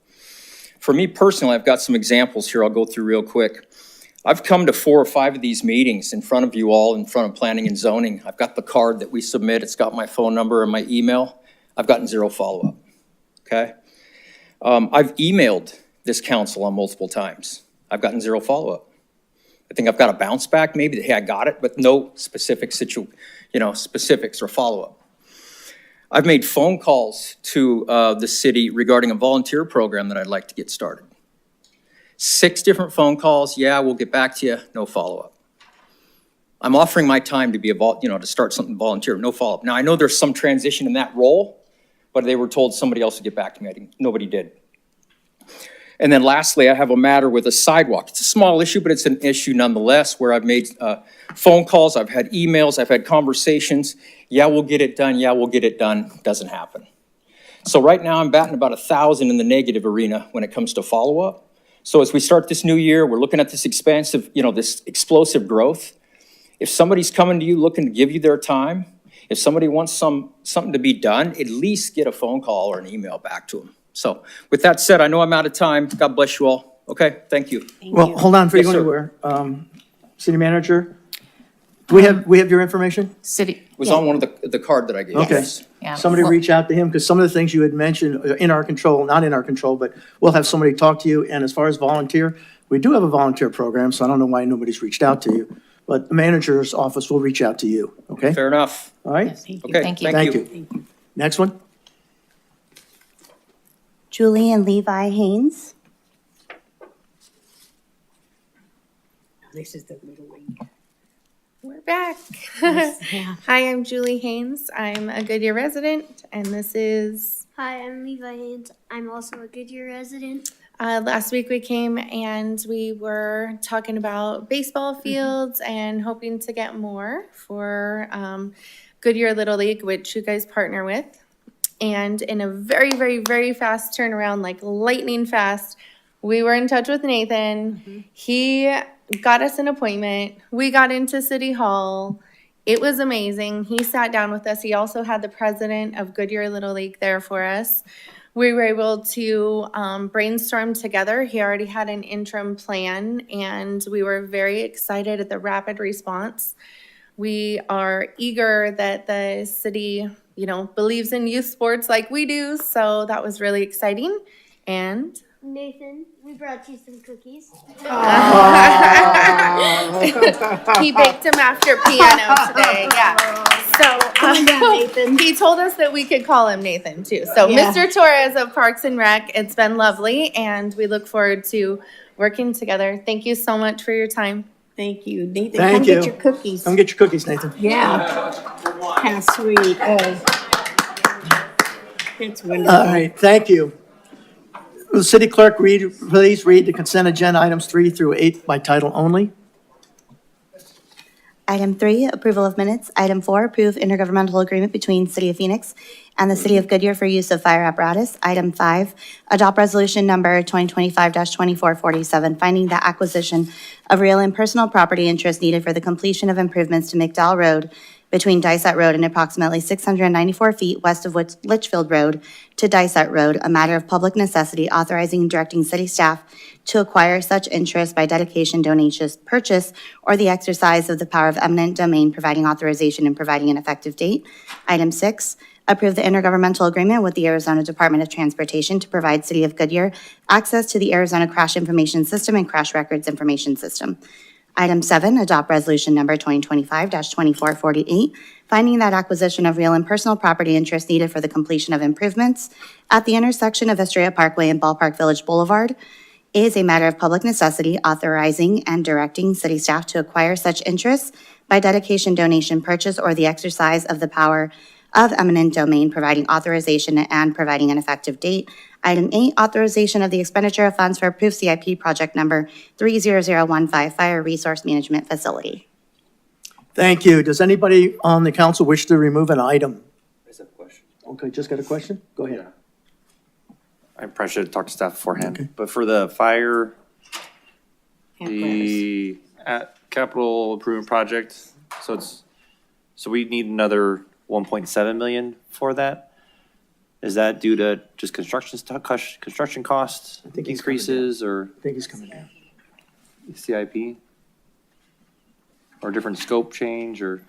For me personally, I've got some examples here I'll go through real quick. I've come to 4 or 5 of these meetings in front of you all, in front of planning and zoning. I've got the card that we submit. It's got my phone number and my email. I've gotten 0 follow-up, okay? I've emailed this council on multiple times. I've gotten 0 follow-up. I think I've got a bounce back, maybe, hey, I got it, but no specific specifics or follow-up. I've made phone calls to the city regarding a volunteer program that I'd like to get started. 6 different phone calls, yeah, we'll get back to you, no follow-up. I'm offering my time to be to start something volunteer, no follow-up. Now, I know there's some transition in that role, but they were told somebody else would get back to me. Nobody did. And then lastly, I have a matter with a sidewalk. It's a small issue, but it's an issue nonetheless, where I've made phone calls, I've had emails, I've had conversations. Yeah, we'll get it done. Yeah, we'll get it done. Doesn't happen. So right now I'm batting about 1,000 in the negative arena when it comes to follow-up. So as we start this new year, we're looking at this expansive, this explosive growth. If somebody's coming to you looking to give you their time, if somebody wants something to be done, at least get a phone call or an email back to them. So with that said, I know I'm out of time. God bless you all. Okay, thank you. Well, hold on before you Yes, go sir. anywhere. City manager, do we have your information? City. It was on one of the card that I gave. Okay. Yes. Yeah. Somebody reach out to him, because some of the things you had mentioned are in our control, not in our control, but we'll have somebody talk to you. And as far as volunteer, we do have a volunteer program, so I don't know why nobody's reached out to you. But the manager's office will reach out to you, okay? Fair enough. All right? Okay, Thank you. thank you. Thank you. Next one? Julie and Levi Haynes. This is the Little League. We're back. Yeah. Hi, I'm Julie Haynes. I'm a Goodyear resident, and this is, Hi, I'm Levi Haynes. I'm also a Goodyear resident. last week we came and we were talking about baseball fields and hoping to get more for Goodyear Little League, which you guys partner with. And in a very, very, very fast turnaround, like lightning fast, we were in touch with Nathan. He got us an appointment. We got into City Hall. It was amazing. He sat down with us. He also had the president of Goodyear Little League there for us. We were able to brainstorm together. He already had an interim plan, and we were very excited at the rapid response. We are eager that the city, believes in youth sports like we do, so that was really exciting. And Nathan, we brought you some cookies. he baked them after piano today, yeah. So he told us that we could call him Nathan too. So Yeah. Mr. Torres of Parks and Rec, it's been lovely, and we look forward to working together. Thank you so much for your time. Thank you. Nathan, Thank come you. get your cookies. Come get your cookies, Nathan. Yeah. How sweet. Oh. It's wonderful. All right, thank you. Will the city clerk please read the consent agenda items 3 through 8 by title only? Item 3, approval of minutes. Item 4, approve intergovernmental agreement between City of Phoenix and the City of Goodyear for use of fire apparatus. Item 5, adopt resolution number 2025-2447, finding the acquisition of real and personal property interest needed for the completion of improvements to McDowell Road between Dysart Road and approximately 694 feet west of Litchfield Road to Dysart Road, a matter of public necessity, authorizing and directing city staff to acquire such interest by dedication, donation, purchase, or the exercise of the power of eminent domain, providing authorization and providing an effective date. Item 6, approve the intergovernmental agreement with the Arizona Department of Transportation to provide City of Goodyear access to the Arizona Crash Information System and Crash Records Information System. Item 7, adopt resolution number 2025-2448, finding that acquisition of real and personal property interest needed for the completion of improvements at the intersection of Estrella Parkway and Ballpark Village Boulevard It is a matter of public necessity, authorizing and directing city staff to acquire such interests by dedication, donation, purchase, or the exercise of the power of eminent domain, providing authorization and providing an effective date. Item 8, authorization of the expenditure of funds for approved CIP project number 30015, Fire Resource Management Facility. Thank you. Does anybody on the council wish to remove an item? I just have a question. Okay, just got a question? Go ahead. I probably should have talked to staff beforehand, Okay. but for the fire, the capital improvement project, so we need another 1.7 million for that? Is that due to just construction costs I think he's increases or I think he's coming down. CIP? Or different scope change or?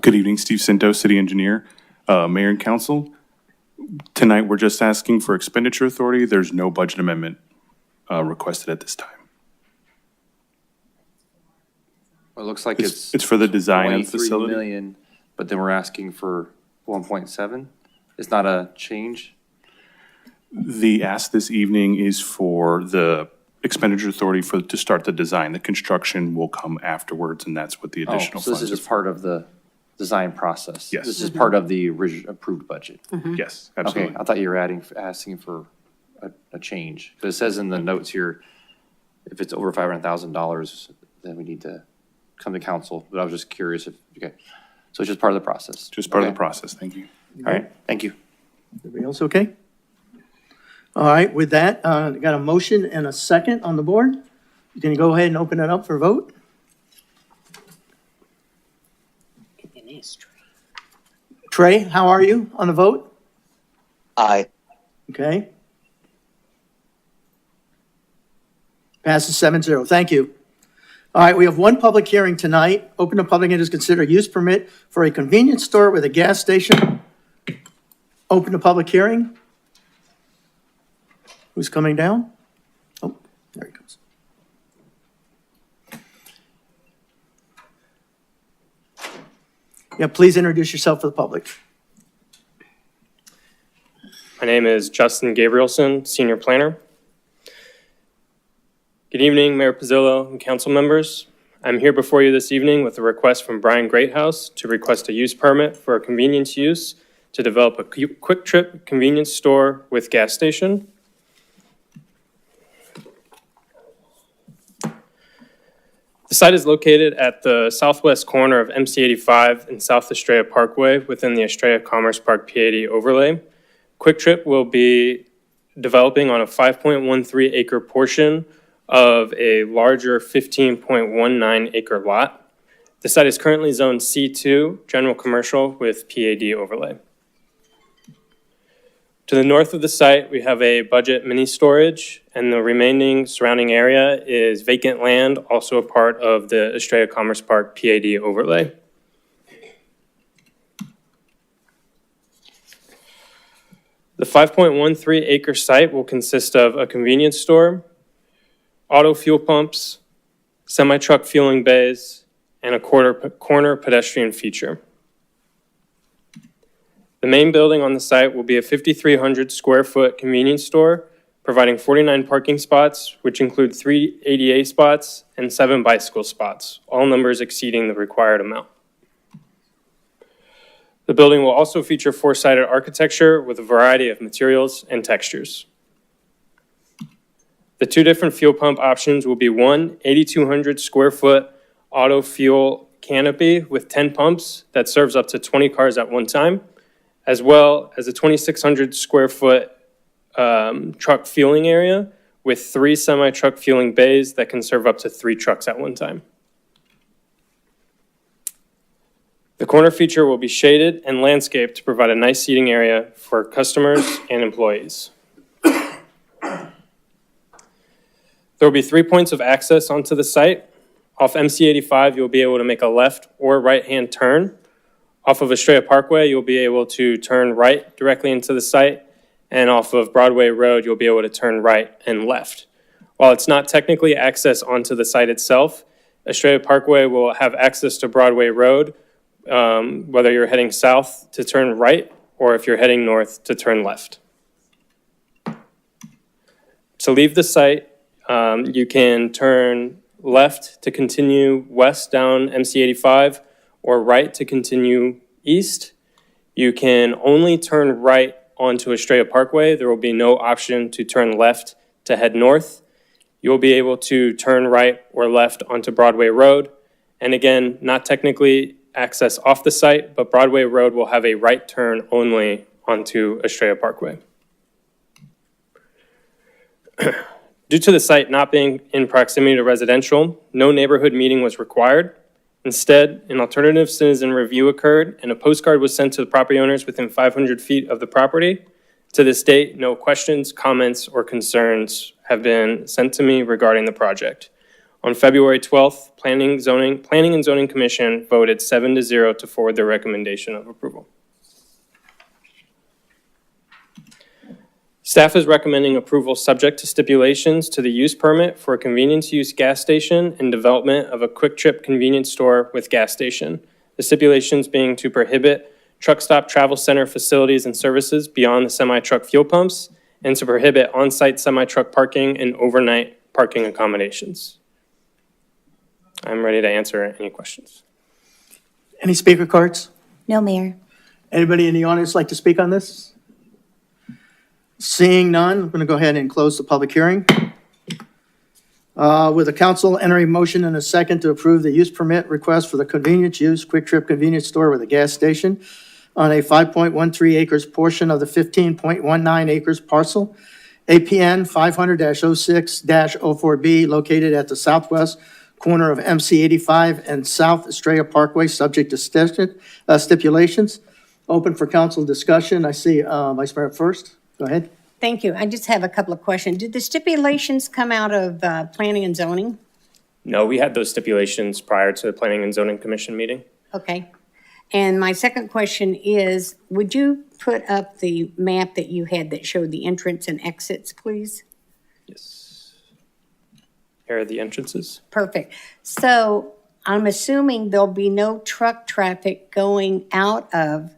Good evening, Steve Cinto, City Engineer, Mayor and Council. Tonight, we're just asking for expenditure authority. There's no budget amendment requested at this time. It looks like It's for the design of the 23 facility. million, but then we're asking for 1.7? It's not a change? The ask this evening is for the expenditure authority to start the design. The construction will come afterwards, and that's what the additional So this is funds are just part of the design process? Yes. This is part of the approved budget? for. Yes, Okay, absolutely. I thought you were asking for a change. But it says in the notes here, if it's over $500,000, then we need to come to council. But I was just curious okay. So it's just part of the process? Just part of Okay. the process. Thank you. All right, thank you. Everybody else okay? All right, with that, got a motion and a second on the board. You can go ahead and open it up for vote. Trey, how are you on the vote? Aye. Okay. Passes 7-0. Thank you. All right, we have one public hearing tonight. Open to public and to consider use permit for a convenience store with a gas station. Open to public hearing. Who's coming down? Oh, there he comes. Yeah, please introduce yourself for the public. My name is Justin Gabrielson, Senior Planner. Good evening, Mayor Pizzillo and council members. I'm here before you this evening with a request from Brian Greathouse to request a use permit for a convenience use to develop a quick trip convenience store with gas station. The site is located at the southwest corner of MC 85 and South Estrella Parkway within the Estrella Commerce Park PAD overlay. Quick Trip will be developing on a 5.13 acre portion of a larger 15.19 acre lot. The site is currently zoned C2, general commercial with PAD overlay. To the north of the site, we have a budget mini storage, and the remaining surrounding area is vacant land, also a part of the Estrella Commerce Park PAD overlay. The 5.13 acre site will consist of a convenience store, auto fuel pumps, semi-truck fueling bays, and a corner pedestrian feature. The main building on the site will be a 5,300 square foot convenience store, providing 49 parking spots, which include 3 ADA spots and 7 bicycle spots, all numbers exceeding the required amount. The building will also feature 4-sided architecture with a variety of materials and textures. The 2 different fuel pump options will be one 8,200 square foot auto fuel canopy with 10 pumps that serves up to 20 cars at one time, as well as a 2,600 square foot truck fueling area with 3 semi-truck fueling bays that can serve up to 3 trucks at one time. The corner feature will be shaded and landscaped to provide a nice seating area for customers and employees. There will be 3 points of access onto the site. Off MC 85, you'll be able to make a left or right-hand turn. Off of Estrella Parkway, you'll be able to turn right directly into the site. And off of Broadway Road, you'll be able to turn right and left. While it's not technically access onto the site itself, Estrella Parkway will have access to Broadway Road, whether you're heading south to turn right or if you're heading north to turn left. To leave the site, you can turn left to continue west down MC 85 or right to continue east. You can only turn right onto Estrella Parkway. There will be no option to turn left to head north. You'll be able to turn right or left onto Broadway Road. And again, not technically access off the site, but Broadway Road will have a right turn only onto Estrella Parkway. Due to the site not being in proximity to residential, no neighborhood meeting was required. Instead, an alternative citizen review occurred and a postcard was sent to the property owners within 500 feet of the property. To this date, no questions, comments, or concerns have been sent to me regarding the project. On February 12th, Planning and Zoning Commission voted 7-0 to forward their recommendation of approval. Staff is recommending approval subject to stipulations to the use permit for a convenience use gas station and development of a quick trip convenience store with gas station. The stipulations being to prohibit truck stop travel center facilities and services beyond the semi-truck fuel pumps and to prohibit on-site semi-truck parking and overnight parking accommodations. I'm ready to answer any questions. Any speaker cards? No, Mayor. Anybody in the audience like to speak on this? Seeing none, I'm going to go ahead and close the public hearing. With the council entering motion in a second to approve the use permit request for the convenience use quick trip convenience store with a gas station on a 5.13 acres portion of the 15.19 acres parcel, APN 500-06-04B, located at the southwest corner of MC 85 and South Estrella Parkway, subject to stipulations. Open for council discussion. I see Vice Mayor first. Go ahead. Thank you. I just have a couple of questions. Did the stipulations come out of planning and zoning? No, we had those stipulations prior to the Planning and Zoning Commission meeting. Okay. And my second question is, would you put up the map that you had that showed the entrance and exits, please? Yes. Here are the entrances. Perfect. So I'm assuming there'll be no truck traffic going out of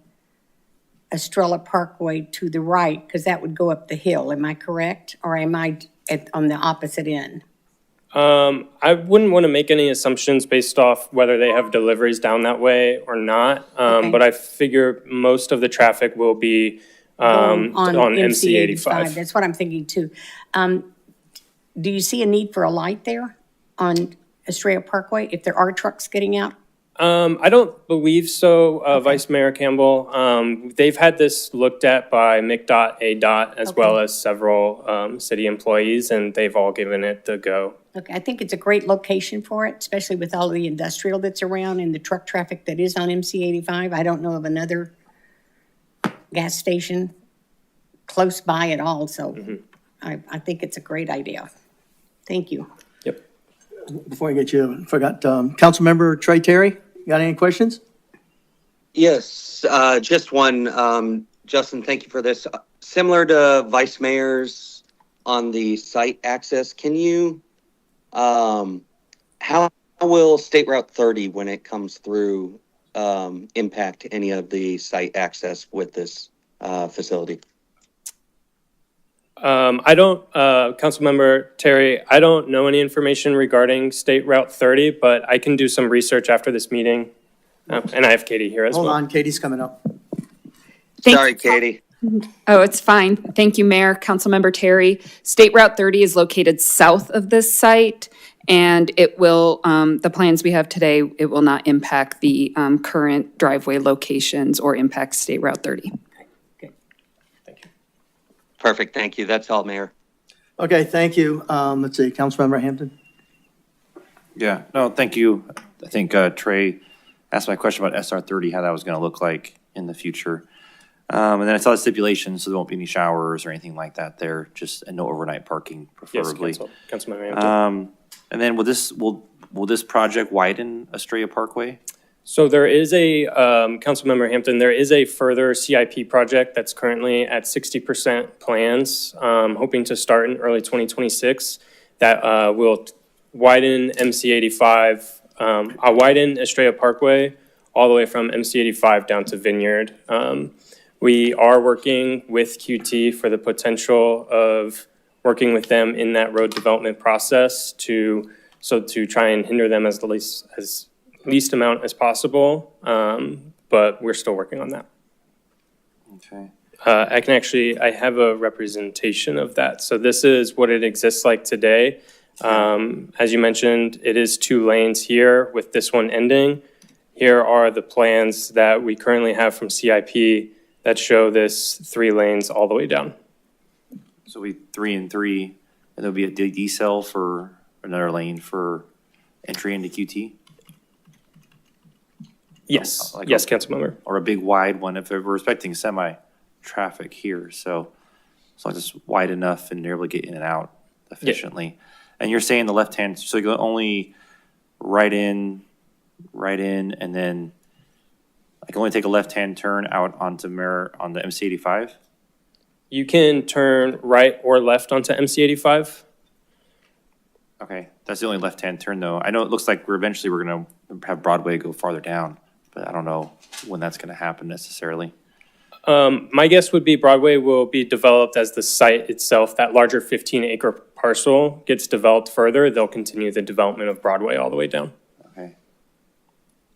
Estrella Parkway to the right, because that would go up the hill. Am I correct? Or am I on the opposite end? I wouldn't want to make any assumptions based off whether they have deliveries down that way or not. But I figure most of the traffic will be on MC 85. That's what I'm thinking too. Do you see a need for a light there on Estrella Parkway if there are trucks getting out? I don't believe so, Vice Mayor Campbell. They've had this looked at by McDOT, ADOT, as well as several city employees, and they've all given it the go. Okay, I think it's a great location for it, especially with all the industrial that's around and the truck traffic that is on MC 85. I don't know of another gas station close by at all, so I think it's a great idea. Thank you. Yep. Before I get you, I forgot, Councilmember Trey Terry, you got any questions? Yes, just one. Justin, thank you for this. Similar to Vice Mayor's on the site access, can you, how will State Route 30, when it comes through, impact any of the site access with this facility? I don't, Councilmember Terry, I don't know any information regarding State Route 30, but I can do some research after this meeting. And I have Katie here as well. Hold on, Katie's coming up. Sorry, Katie. Oh, it's fine. Thank you, Mayor. Councilmember Terry. State Route 30 is located south of this site, and it will, the plans we have today, it will not impact the current driveway locations or impact State Route 30. Perfect, thank you. That's all, Mayor. Okay, thank you. Let's see, Councilmember Hampton. Yeah, no, thank you. I think Trey asked my question about SR 30, how that was going to look like in the future. And then I saw the stipulations, so there won't be any showers or anything like that there, just no overnight parking preferably. Yes, Councilmember Hampton. And then will this project widen Estrella Parkway? So there is a, Councilmember Hampton, there is a further CIP project that's currently at 60% plans, hoping to start in early 2026, that will widen MC 85, widen Estrella Parkway all the way from MC 85 down to Vineyard. We are working with QT for the potential of working with them in that road development process to try and hinder them as least amount as possible. But we're still working on that. Okay. I have a representation of that. So this is what it exists like today. As you mentioned, it is 2 lanes here with this one ending. Here are the plans that we currently have from CIP that show this 3 lanes all the way down. So we 3 and 3, and there'll be a decel for another lane for entry into QT? Yes, Like yes, Councilmember. Or a big wide one if we're expecting semi-traffic here, so as long as it's wide enough and they're able to get in and out efficiently. And you're saying the left-hand, so you go only right in, and then I can only take a left-hand turn out onto on the MC-85? You can turn right or left onto MC-85. Okay, that's the only left-hand turn though. I know it looks like we're gonna have Broadway go farther down, but I don't know when that's gonna happen necessarily. My guess would be Broadway will be developed as the site itself, that larger 15-acre parcel gets developed further. They'll continue the development of Broadway all the way down. Okay.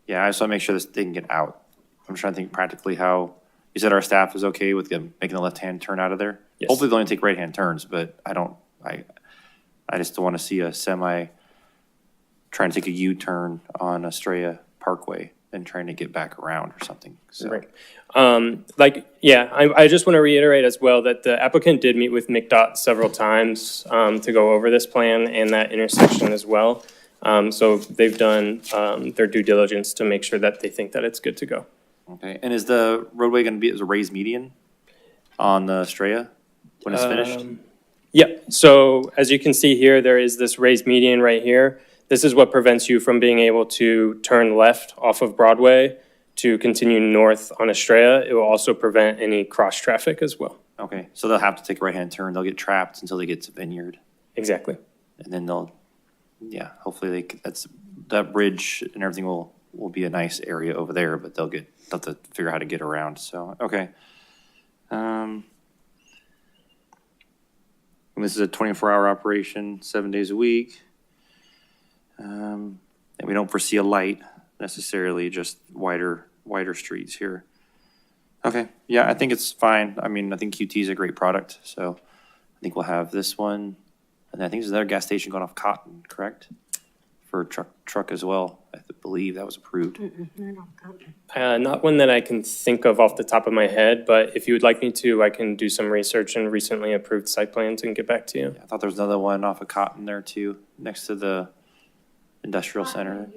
Yeah, I just want to make sure they can get out. I'm trying to think practically how, you said our staff is okay with them making the left-hand turn out of there? Yes. Hopefully they'll only take right-hand turns, but I just don't want to see a semi trying to take a U-turn on Estrella Parkway and trying to get back around or something, so. Right. I just want to reiterate as well that the applicant did meet with MCDOT several times to go over this plan and that intersection as well. So they've done their due diligence to make sure that they think that it's good to go. Okay, and is the roadway going to be as a raised median on the Estrella when it's finished? Yeah, so as you can see here, there is this raised median right here. This is what prevents you from being able to turn left off of Broadway to continue north on Estrella. It will also prevent any cross traffic as well. Okay, so they'll have to take a right-hand turn. They'll get trapped until they get to Vineyard. Exactly. And then hopefully that bridge and everything will be a nice area over there, but they'll have to figure out how to get around, so, okay. And this is a 24-hour operation, 7 days a week. And we don't foresee a light necessarily, just wider streets here. Okay, yeah, I think it's fine. I mean, I think QT is a great product, so I think we'll have this one. And I think there's another gas station going off Cotton, correct? For truck as well. I believe that was approved. Not one that I can think of off the top of my head, but if you would like me to, I can do some research and recently approved site plans and get back to you. Yeah, I thought there was another one off of Cotton there too, next to the industrial center.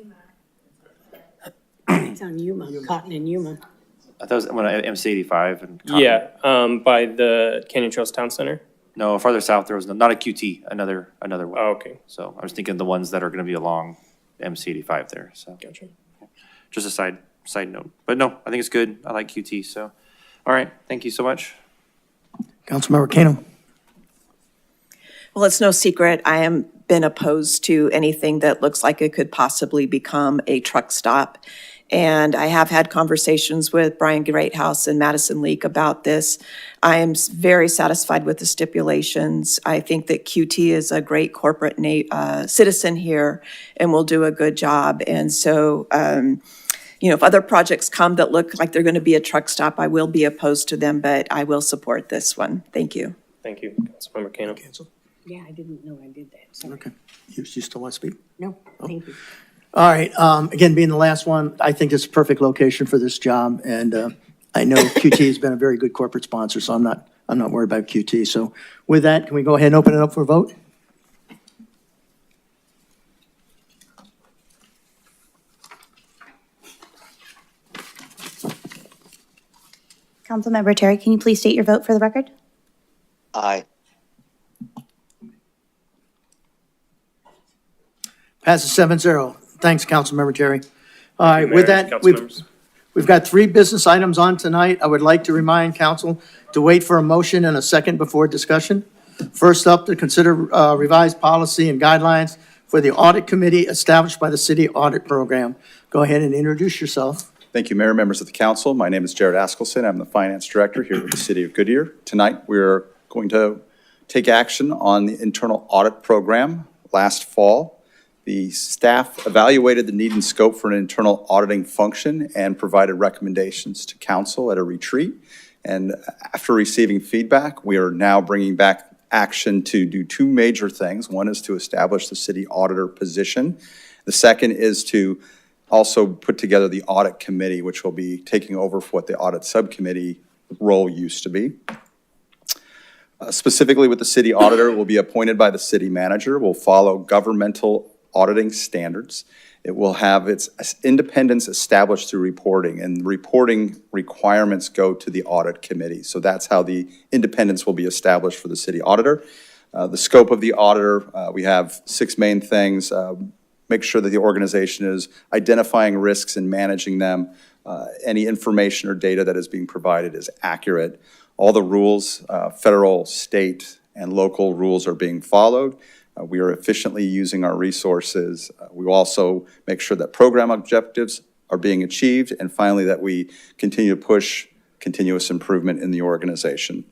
It's on Yuma, Cotton and Yuma. I thought it was MC-85 and Cotton. Yeah, by the Canyon Trails Town Center. No, farther south, there was not a QT, another one. Oh, okay. So I was thinking the ones that are gonna be along MC-85 there, so. Gotcha. Just a side note, but no, I think it's good. I like QT, so. All right, thank you so much. Councilmember Kano. Well, it's no secret, I am been opposed to anything that looks like it could possibly become a truck stop. And I have had conversations with Brian Greathouse and Madison Leak about this. I am very satisfied with the stipulations. I think that QT is a great corporate citizen here and will do a good job. And so, if other projects come that look like they're going to be a truck stop, I will be opposed to them, but I will support this one. Thank you. Thank you, Councilmember Kano. Cancel. Yeah, I didn't know I did that. Sorry. Okay. You still want to speak? No, thank you. All right, again, being the last one, I think it's a perfect location for this job, and I know QT has been a very good corporate sponsor, so I'm not worried about QT. So with that, can we go ahead and open it up for a vote? Councilmember Terry, can you please state your vote for the record? Aye. Passes 7-0. Thanks, Councilmember Terry. All right, Mayor, with that, councilmembers. we've got 3 business items on tonight. I would like to remind council to wait for a motion and a second before discussion. First up, to consider revised policy and guidelines for the audit committee established by the city audit program. Go ahead and introduce yourself. Thank you, Mayor, members of the council. My name is Jared Askelson. I'm the finance director here with the city of Goodyear. Tonight, we're going to take action on the internal audit program last fall. The staff evaluated the need and scope for an internal auditing function and provided recommendations to council at a retreat. And after receiving feedback, we are now bringing back action to do two major things. One is to establish the city auditor position. The second is to also put together the audit committee, which will be taking over for what the audit subcommittee role used to be. Specifically with the city auditor, will be appointed by the city manager, will follow governmental auditing standards. It will have its independence established through reporting, and reporting requirements go to the audit committee. So that's how the independence will be established for the city auditor. The scope of the auditor, we have 6 main things. Make sure that the organization is identifying risks and managing them. Any information or data that is being provided is accurate. All the rules, federal, state, and local rules are being followed. We are efficiently using our resources. We will also make sure that program objectives are being achieved, and finally, that we continue to push continuous improvement in the organization.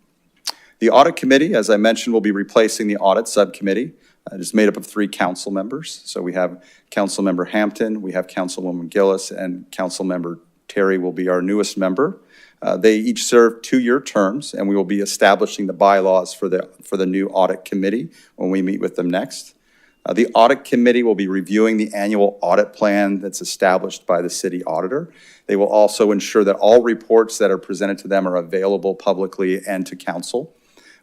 The audit committee, as I mentioned, will be replacing the audit subcommittee. It is made up of 3 council members. So we have Councilmember Hampton, we have Councilwoman Gillis, and Councilmember Terry will be our newest member. They each serve 2-year terms, and we will be establishing the bylaws for the new audit committee when we meet with them next. The audit committee will be reviewing the annual audit plan that's established by the city auditor. They will also ensure that all reports that are presented to them are available publicly and to council.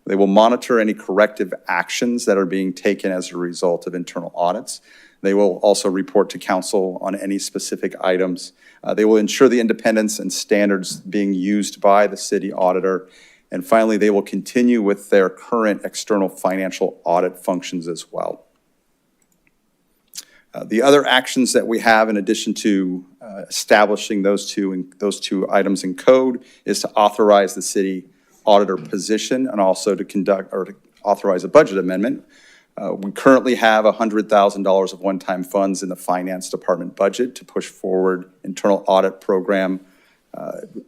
They will monitor any corrective actions that are being taken as a result of internal audits. They will also report to council on any specific items. They will ensure the independence and standards being used by the city auditor. And finally, they will continue with their current external financial audit functions as well. The other actions that we have in addition to establishing those two items in code is to authorize the city auditor position and also to conduct or to authorize a budget amendment. We currently have $100,000 of one-time funds in the finance department budget to push forward internal audit program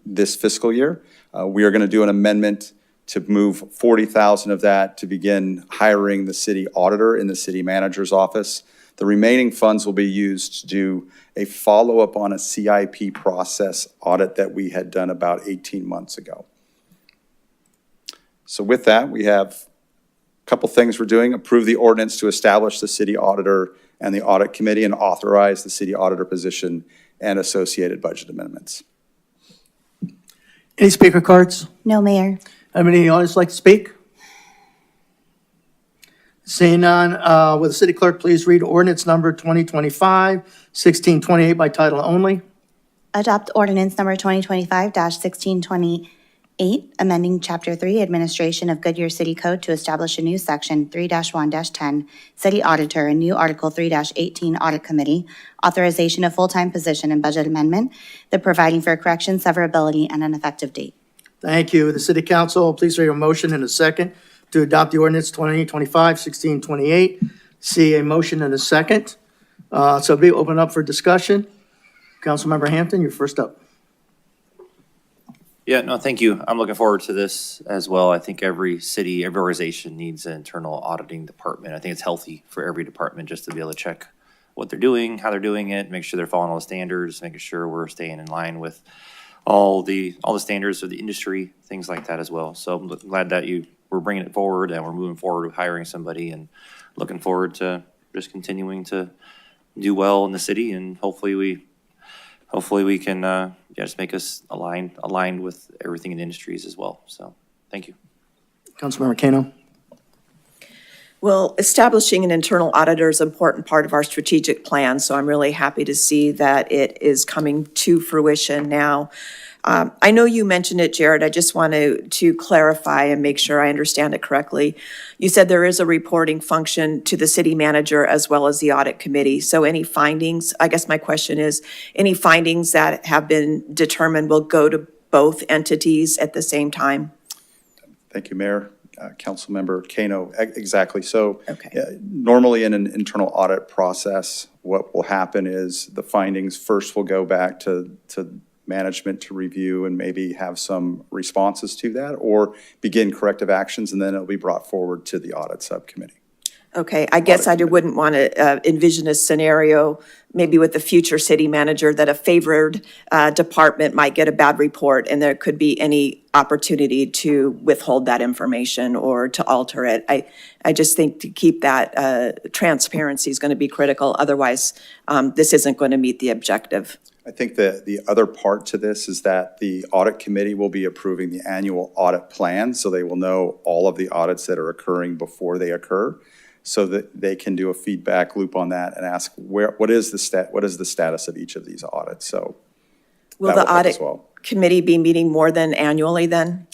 this fiscal year. We are going to do an amendment to move $40,000 of that to begin hiring the city auditor in the city manager's office. The remaining funds will be used to do a follow-up on a CIP process audit that we had done about 18 months ago. So with that, we have a couple things we're doing. Approve the ordinance to establish the city auditor and the audit committee and authorize the city auditor position and associated budget amendments. Any speaker cards? No, Mayor. Anybody in the audience like to speak? Seeing none, will the city clerk please read ordinance number 2025-1628 by title only? Adopt ordinance number 2025-1628, amending Chapter 3, Administration of Goodyear City Code to establish a new Section 3-1-10, City Auditor, and new Article 3-18, Audit Committee, authorization of full-time position and budget amendment, the providing for correction, severability, and an effective date. Thank you. The city council, please read a motion and a second to adopt the ordinance 2025-1628. See a motion and a second. So be open up for discussion. Councilmember Hampton, you're first up. Yeah, no, thank you. I'm looking forward to this as well. I think every city, every organization needs an internal auditing department. I think it's healthy for every department just to be able to check what they're doing, how they're doing it, make sure they're following all the standards, making sure we're staying in line with all the standards of the industry, things like that as well. So I'm glad that we're bringing it forward and we're moving forward with hiring somebody and looking forward to just continuing to do well in the city, and hopefully we can just make us aligned with everything in the industries as well. So thank you. Councilmember Kano. Well, establishing an internal auditor is an important part of our strategic plan, so I'm really happy to see that it is coming to fruition now. I know you mentioned it, Jared. I just want to clarify and make sure I understand it correctly. You said there is a reporting function to the city manager as well as the audit committee. So any findings, I guess my question is, any findings that have been determined will go to both entities at the same time? Thank you, Mayor. Councilmember Kano, exactly. So normally in an internal audit process, what will happen is the findings first will go back to management to review and maybe have some responses to that, or begin corrective actions, and then it'll be brought forward to the audit subcommittee. Okay, I guess I wouldn't want to envision a scenario, maybe with the future city manager, that a favored department might get a bad report and there could be any opportunity to withhold that information or to alter it. I just think to keep that transparency is going to be critical. Otherwise, this isn't going to meet the objective. I think that the other part to this is that the audit committee will be approving the annual audit plan, so they will know all of the audits that are occurring before they occur, so that they can do a feedback loop on that and ask what is the status of each of these audits. So Will that the will help audit as well. committee be meeting more than annually then?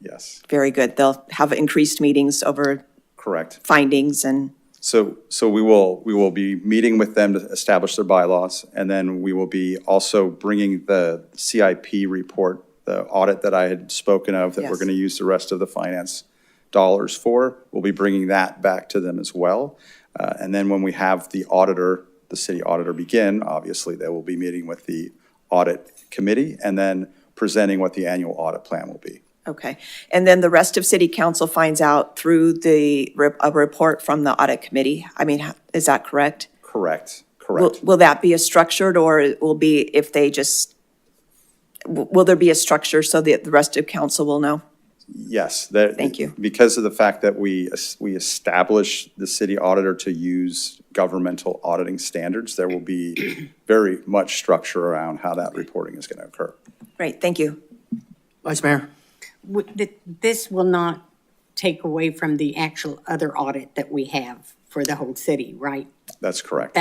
Yes, Very good. They'll have increased meetings over correct. findings and, So we will be meeting with them to establish their bylaws, and then we will be also bringing the CIP report, the audit that I had spoken of, that we're Yes. going to use the rest of the finance dollars for. We'll be bringing that back to them as well. And then when we have the auditor, the city auditor begin, obviously they will be meeting with the audit committee and then presenting what the annual audit plan will be. okay. And then the rest of city council finds out through a report from the audit committee. I mean, is that correct? Correct, correct. Will that be a structured, or it will be if they just, will there be a structure so that the rest of council will know? Yes. Thank you. Because of the fact that we established the city auditor to use governmental auditing standards, there will be very much structure around how that reporting is going to occur. Great, thank you. Vice Mayor? This will not take away from the actual other audit that we have for the whole city, right? That's correct.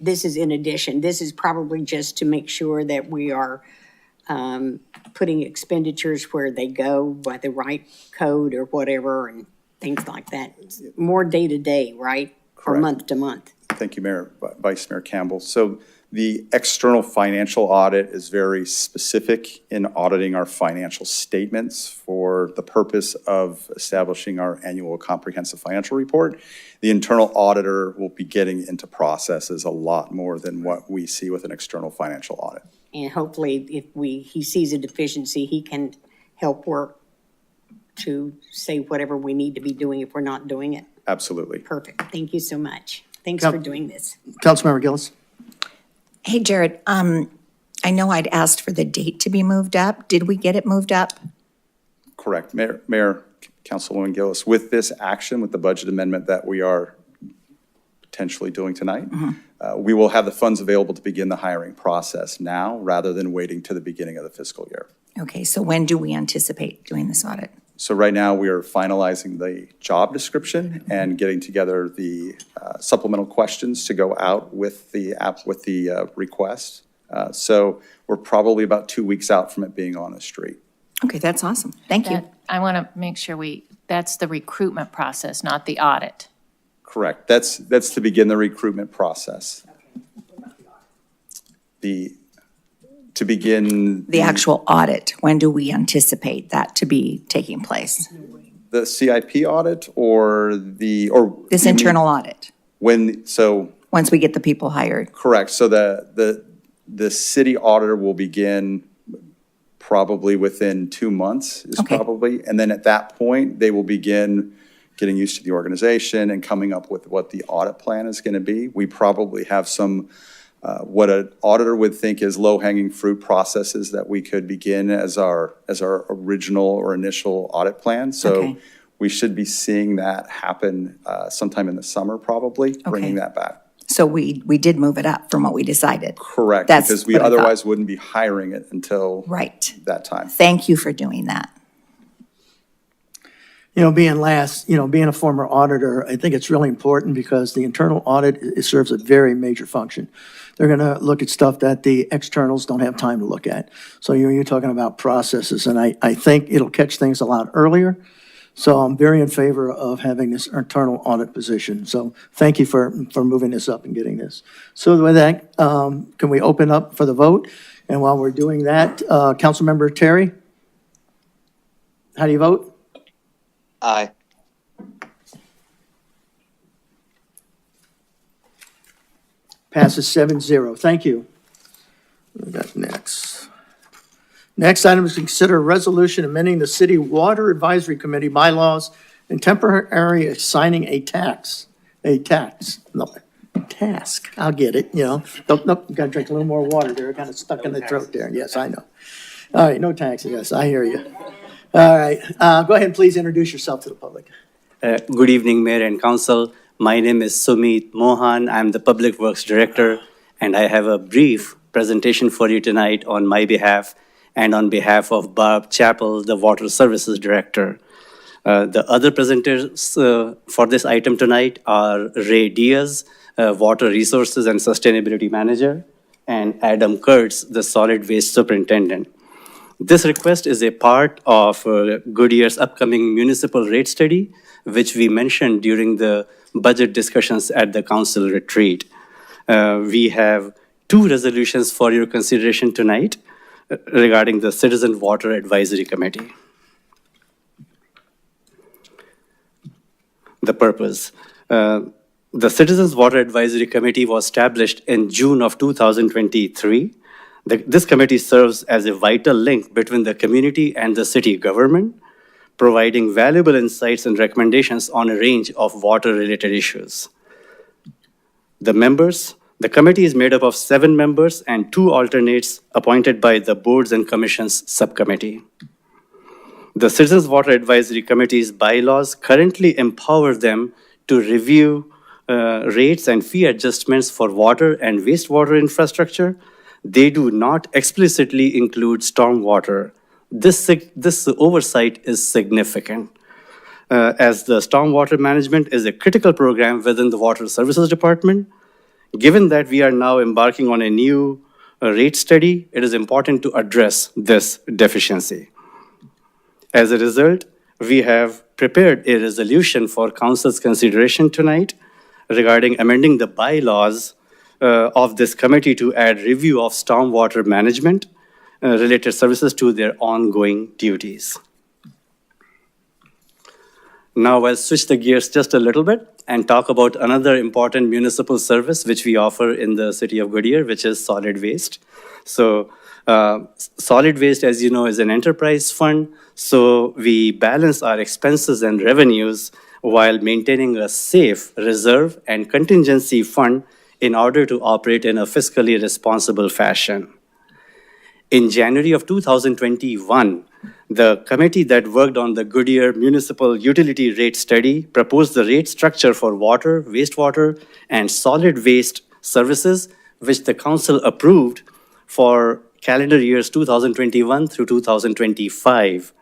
This is in addition. This is probably just to make sure that we are putting expenditures where they go by the right code or whatever and things like that. More day to day, right? Or Correct. month to month. Thank you, Vice Mayor Campbell. So the external financial audit is very specific in auditing our financial statements for the purpose of establishing our annual comprehensive financial report. The internal auditor will be getting into processes a lot more than what we see with an external financial audit. And hopefully, if he sees a deficiency, he can help work to say whatever we need to be doing if we're not doing it. Absolutely. Perfect. Thank you so much. Thanks for doing this. Councilmember Gillis? Hey, Jared, I know I'd asked for the date to be moved up. Did we get it moved up? Correct. Mayor, Councilwoman Gillis, with this action, with the budget amendment that we are potentially doing tonight, we will have the funds available to begin the hiring process now rather than waiting to the beginning of the fiscal year. Okay, so when do we anticipate doing this audit? So right now, we are finalizing the job description and getting together the supplemental questions to go out with the request. So we're probably about 2 weeks out from it being on the street. Okay, that's awesome. Thank you. I want to make sure that's the recruitment process, not the audit. Correct. That's to begin the recruitment process. To begin. The actual audit, when do we anticipate that to be taking place? The CIP audit or This internal audit, Once we get the people hired? Correct. So the city auditor will begin probably within 2 months probably. And then at that point, they will begin getting used to the organization and coming up with what the audit plan is going to be. We probably have some what an auditor would think is low-hanging fruit processes that we could begin as our original or initial audit plan. So we should be seeing that happen sometime in the summer, probably, bringing that back. So we did move it up from what we decided. Correct, That's because we what I thought. otherwise wouldn't be hiring it until that time. Thank you for doing that. Being a former auditor, I think it's really important because the internal audit, it serves a very major function. They're going to look at stuff that the externals don't have time to look at. So you're talking about processes, and I think it'll catch things a lot earlier. So I'm very in favor of having this internal audit position. So thank you for moving this up and getting this. So with that, can we open up for the vote? And while we're doing that, Councilmember Terry, how do you vote? Aye. Passes 7-0. Thank you. We got next. Next item is to consider a resolution amending the City Water Advisory Committee bylaws and temporary assigning a task. I'll get it, you know. Nope, gotta drink a little more water there, kind of stuck in the throat there. Yes, I know. All right, no taxes, yes, I hear you. All right, go ahead and please introduce yourself to the public. Good evening, Mayor and Council. My name is Sumit Mohan. I'm the Public Works Director, and I have a brief presentation for you tonight on my behalf and on behalf of Barb Chappell, the Water Services Director. The other presenters for this item tonight are Ray Diaz, Water Resources and Sustainability Manager, and Adam Kurtz, the Solid Waste Superintendent. This request is a part of Goodyear's upcoming municipal rate study, which we mentioned during the budget discussions at the council retreat. We have two resolutions for your consideration tonight regarding the Citizen Water Advisory Committee. The purpose. The Citizens Water Advisory Committee was established in June of 2023. This committee serves as a vital link between the community and the city government, providing valuable insights and recommendations on a range of water-related issues. The committee is made up of 7 members and 2 alternates appointed by the Boards and Commissions Subcommittee. The Citizens Water Advisory Committee's bylaws currently empower them to review rates and fee adjustments for water and wastewater infrastructure. They do not explicitly include stormwater. This oversight is significant, as the stormwater management is a critical program within the Water Services Department. Given that we are now embarking on a new rate study, it is important to address this deficiency. As a result, we have prepared a resolution for Council's consideration tonight regarding amending the bylaws of this committee to add review of stormwater management related services to their ongoing duties. Now I'll switch the gears just a little bit and talk about another important municipal service which we offer in the city of Goodyear, which is solid waste. So solid waste, as you know, is an enterprise fund. So we balance our expenses and revenues while maintaining a safe reserve and contingency fund in order to operate in a fiscally responsible fashion. In January of 2021, the committee that worked on the Goodyear Municipal Utility Rate Study proposed the rate structure for water, wastewater, and solid waste services, which the council approved for calendar years 2021 through 2025.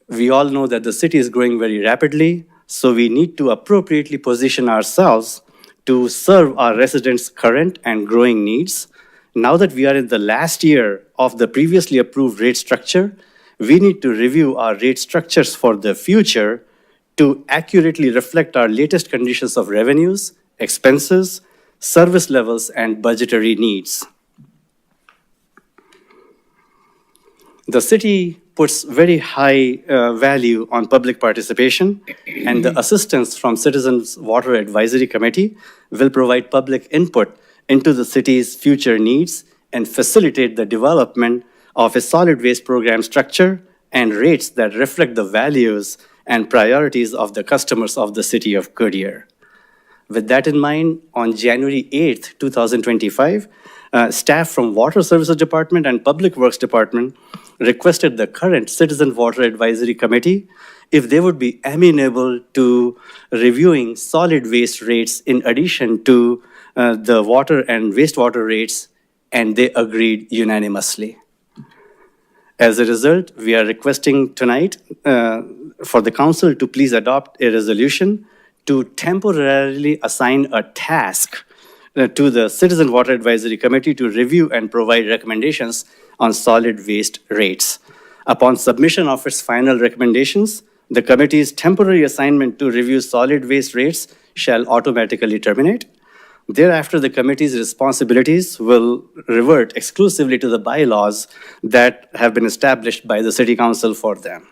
We all know that the city is growing very rapidly, so we need to appropriately position ourselves to serve our residents' current and growing needs. Now that we are in the last year of the previously approved rate structure, we need to review our rate structures for the future to accurately reflect our latest conditions of revenues, expenses, service levels, and budgetary needs. The city puts very high value on public participation, and the assistance from Citizens Water Advisory Committee will provide public input into the city's future needs and facilitate the development of a solid waste program structure and rates that reflect the values and priorities of the customers of the city of Goodyear. With that in mind, on January 8th, 2025, staff from Water Services Department and Public Works Department requested the current Citizen Water Advisory Committee if they would be amenable to reviewing solid waste rates in addition to the water and wastewater rates, and they agreed unanimously. As a result, we are requesting tonight for the council to please adopt a resolution to temporarily assign a task to the Citizen Water Advisory Committee to review and provide recommendations on solid waste rates. Upon submission of its final recommendations, the committee's temporary assignment to review solid waste rates shall automatically terminate. Thereafter, the committee's responsibilities will revert exclusively to the bylaws that have been established by the City Council for them.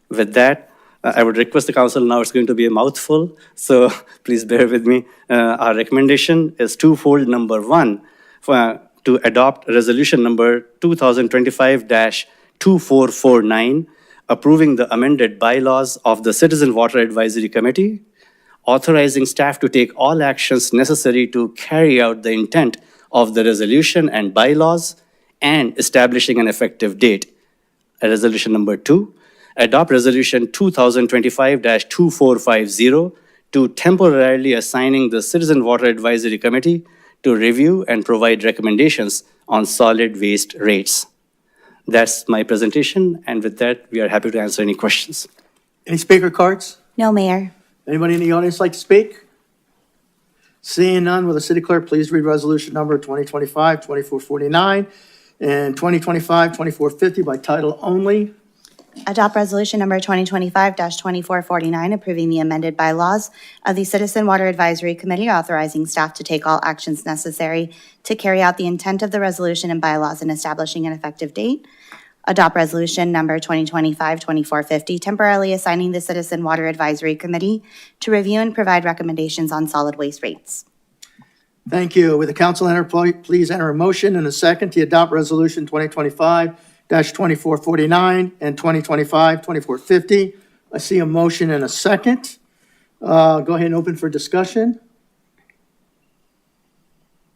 With that, I would request the council, now it's going to be a mouthful, so please bear with me. Our recommendation is twofold. Number one, to adopt resolution number 2025-2449, approving the amended bylaws of the Citizen Water Advisory Committee, authorizing staff to take all actions necessary to carry out the intent of the resolution and bylaws, and establishing an effective date. Resolution number 2, adopt resolution 2025-2450 to temporarily assigning the Citizen Water Advisory Committee to review and provide recommendations on solid waste rates. That's my presentation, and with that, we are happy to answer any questions. Any speaker cards? No, Mayor. Anybody in the audience like to speak? Seeing none, will the city clerk please read resolution number 2025-2449 and 2025-2450 by title only? Adopt resolution number 2025-2449, approving the amended bylaws of the Citizen Water Advisory Committee, authorizing staff to take all actions necessary to carry out the intent of the resolution and bylaws and establishing an effective date. Adopt resolution number 2025-2450, temporarily assigning the Citizen Water Advisory Committee to review and provide recommendations on solid waste rates. Thank you. Will the council please enter a motion and a second to adopt resolution 2025-2449 and 2025-2450? I see a motion and a second. Go ahead and open for discussion.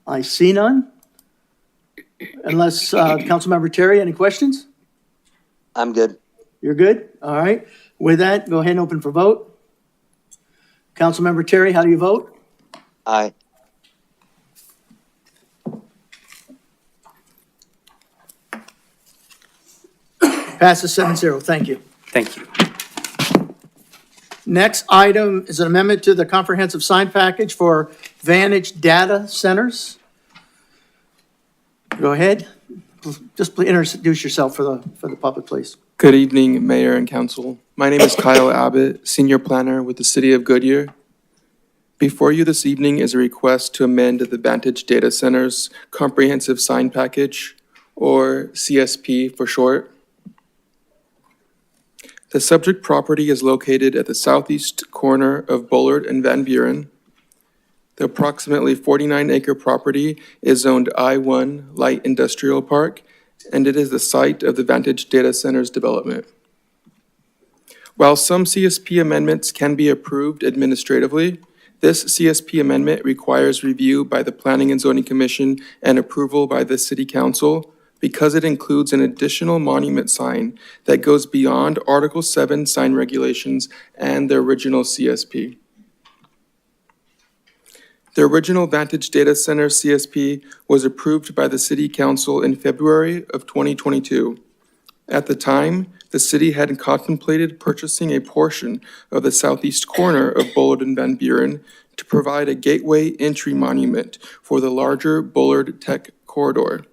I see none. Unless, Councilmember Terry, any questions? I'm good. You're good? All right. With that, go ahead and open for vote. Councilmember Terry, how do you vote? Aye. Passes 7-0. Thank you. Thank you. Next item is an amendment to the comprehensive sign package for Vantage Data Centers. Go ahead. Just please introduce yourself for the public, please. Good evening, Mayor and Council. My name is Kyle Abbott, Senior Planner with the City of Goodyear. Before you this evening is a request to amend the Vantage Data Centers Comprehensive Sign Package, or CSP for short. The subject property is located at the southeast corner of Bullard and Van Buren. The approximately 49-acre property is zoned I-1 Light Industrial Park, and it is the site of the Vantage Data Centers development. While some CSP amendments can be approved administratively, this CSP amendment requires review by the Planning and Zoning Commission and approval by the City Council because it includes an additional monument sign that goes beyond Article 7 sign regulations and the original CSP. The original Vantage Data Center CSP was approved by the City Council in February of 2022. At the time, the city had contemplated purchasing a portion of the southeast corner of Bullard and Van Buren to provide a gateway entry monument for the larger Bullard Tech Corridor.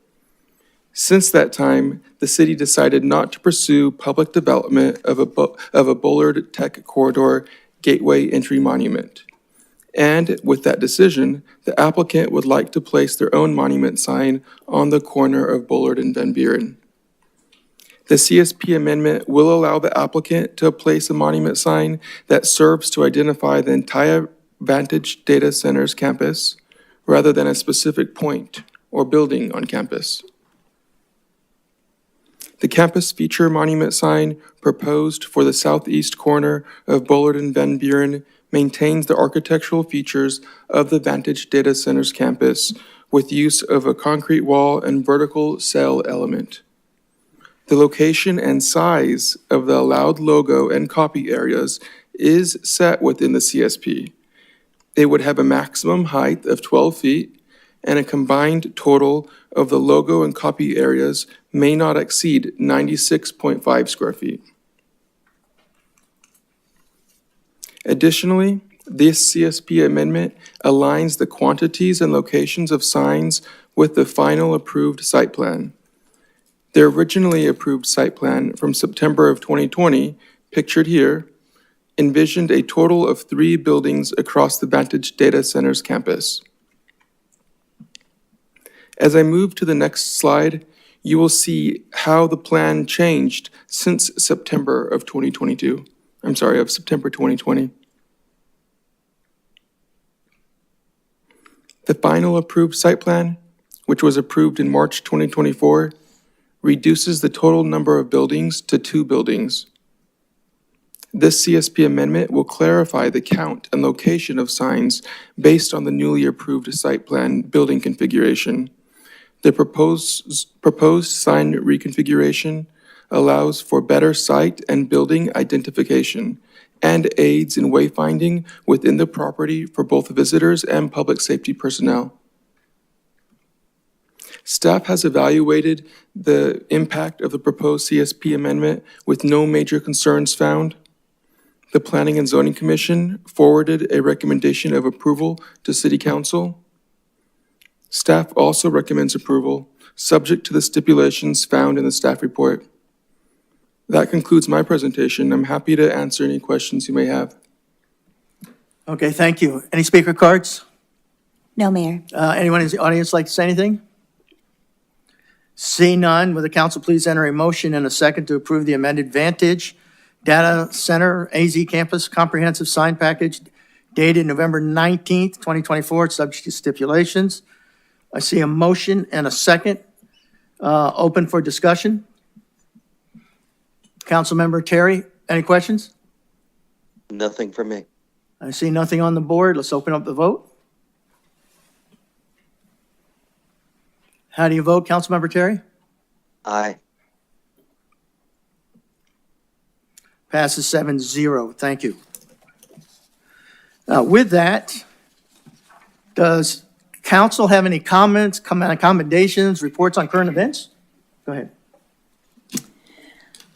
Since that time, the city decided not to pursue public development of a Bullard Tech Corridor gateway entry monument. And with that decision, the applicant would like to place their own monument sign on the corner of Bullard and Van Buren. The CSP amendment will allow the applicant to place a monument sign that serves to identify the entire Vantage Data Centers campus, rather than a specific point or building on campus. The campus feature monument sign proposed for the southeast corner of Bullard and Van Buren maintains the architectural features of the Vantage Data Centers campus with use of a concrete wall and vertical cell element. The location and size of the allowed logo and copy areas is set within the CSP. It would have a maximum height of 12 feet, and a combined total of the logo and copy areas may not exceed 96.5 square feet. Additionally, this CSP amendment aligns the quantities and locations of signs with the final approved site plan. The originally approved site plan from September of 2020, pictured here, envisioned a total of 3 buildings across the Vantage Data Centers campus. As I move to the next slide, you will see how the plan changed since September of 2022. Of September 2020. The final approved site plan which was approved in March 2024, reduces the total number of buildings to 2 buildings. This CSP amendment will clarify the count and location of signs based on the newly approved site plan building configuration. The proposed sign reconfiguration allows for better site and building identification and aids in wayfinding within the property for both visitors and public safety personnel. Staff has evaluated the impact of the proposed CSP amendment with no major concerns found. The Planning and Zoning Commission forwarded a recommendation of approval to City Council. Staff also recommends approval, subject to the stipulations found in the staff report. That concludes my presentation. I'm happy to answer any questions you may have. Okay, thank you. Any speaker cards? No, Mayor. Anyone in the audience like to say anything? See none, will the council please enter a motion and a second to approve the amended Vantage Data Center AZ Campus Comprehensive Sign Package dated November 19th, 2024, subject to stipulations. I see a motion and a second. Open for discussion. Councilmember Terry, any questions? Nothing from me. I see nothing on the board. Let's open up the vote. How do you vote, Councilmember Terry? Aye. Passes 7-0. Thank you. With that, does council have any comments, accommodations, reports on current events? Go ahead.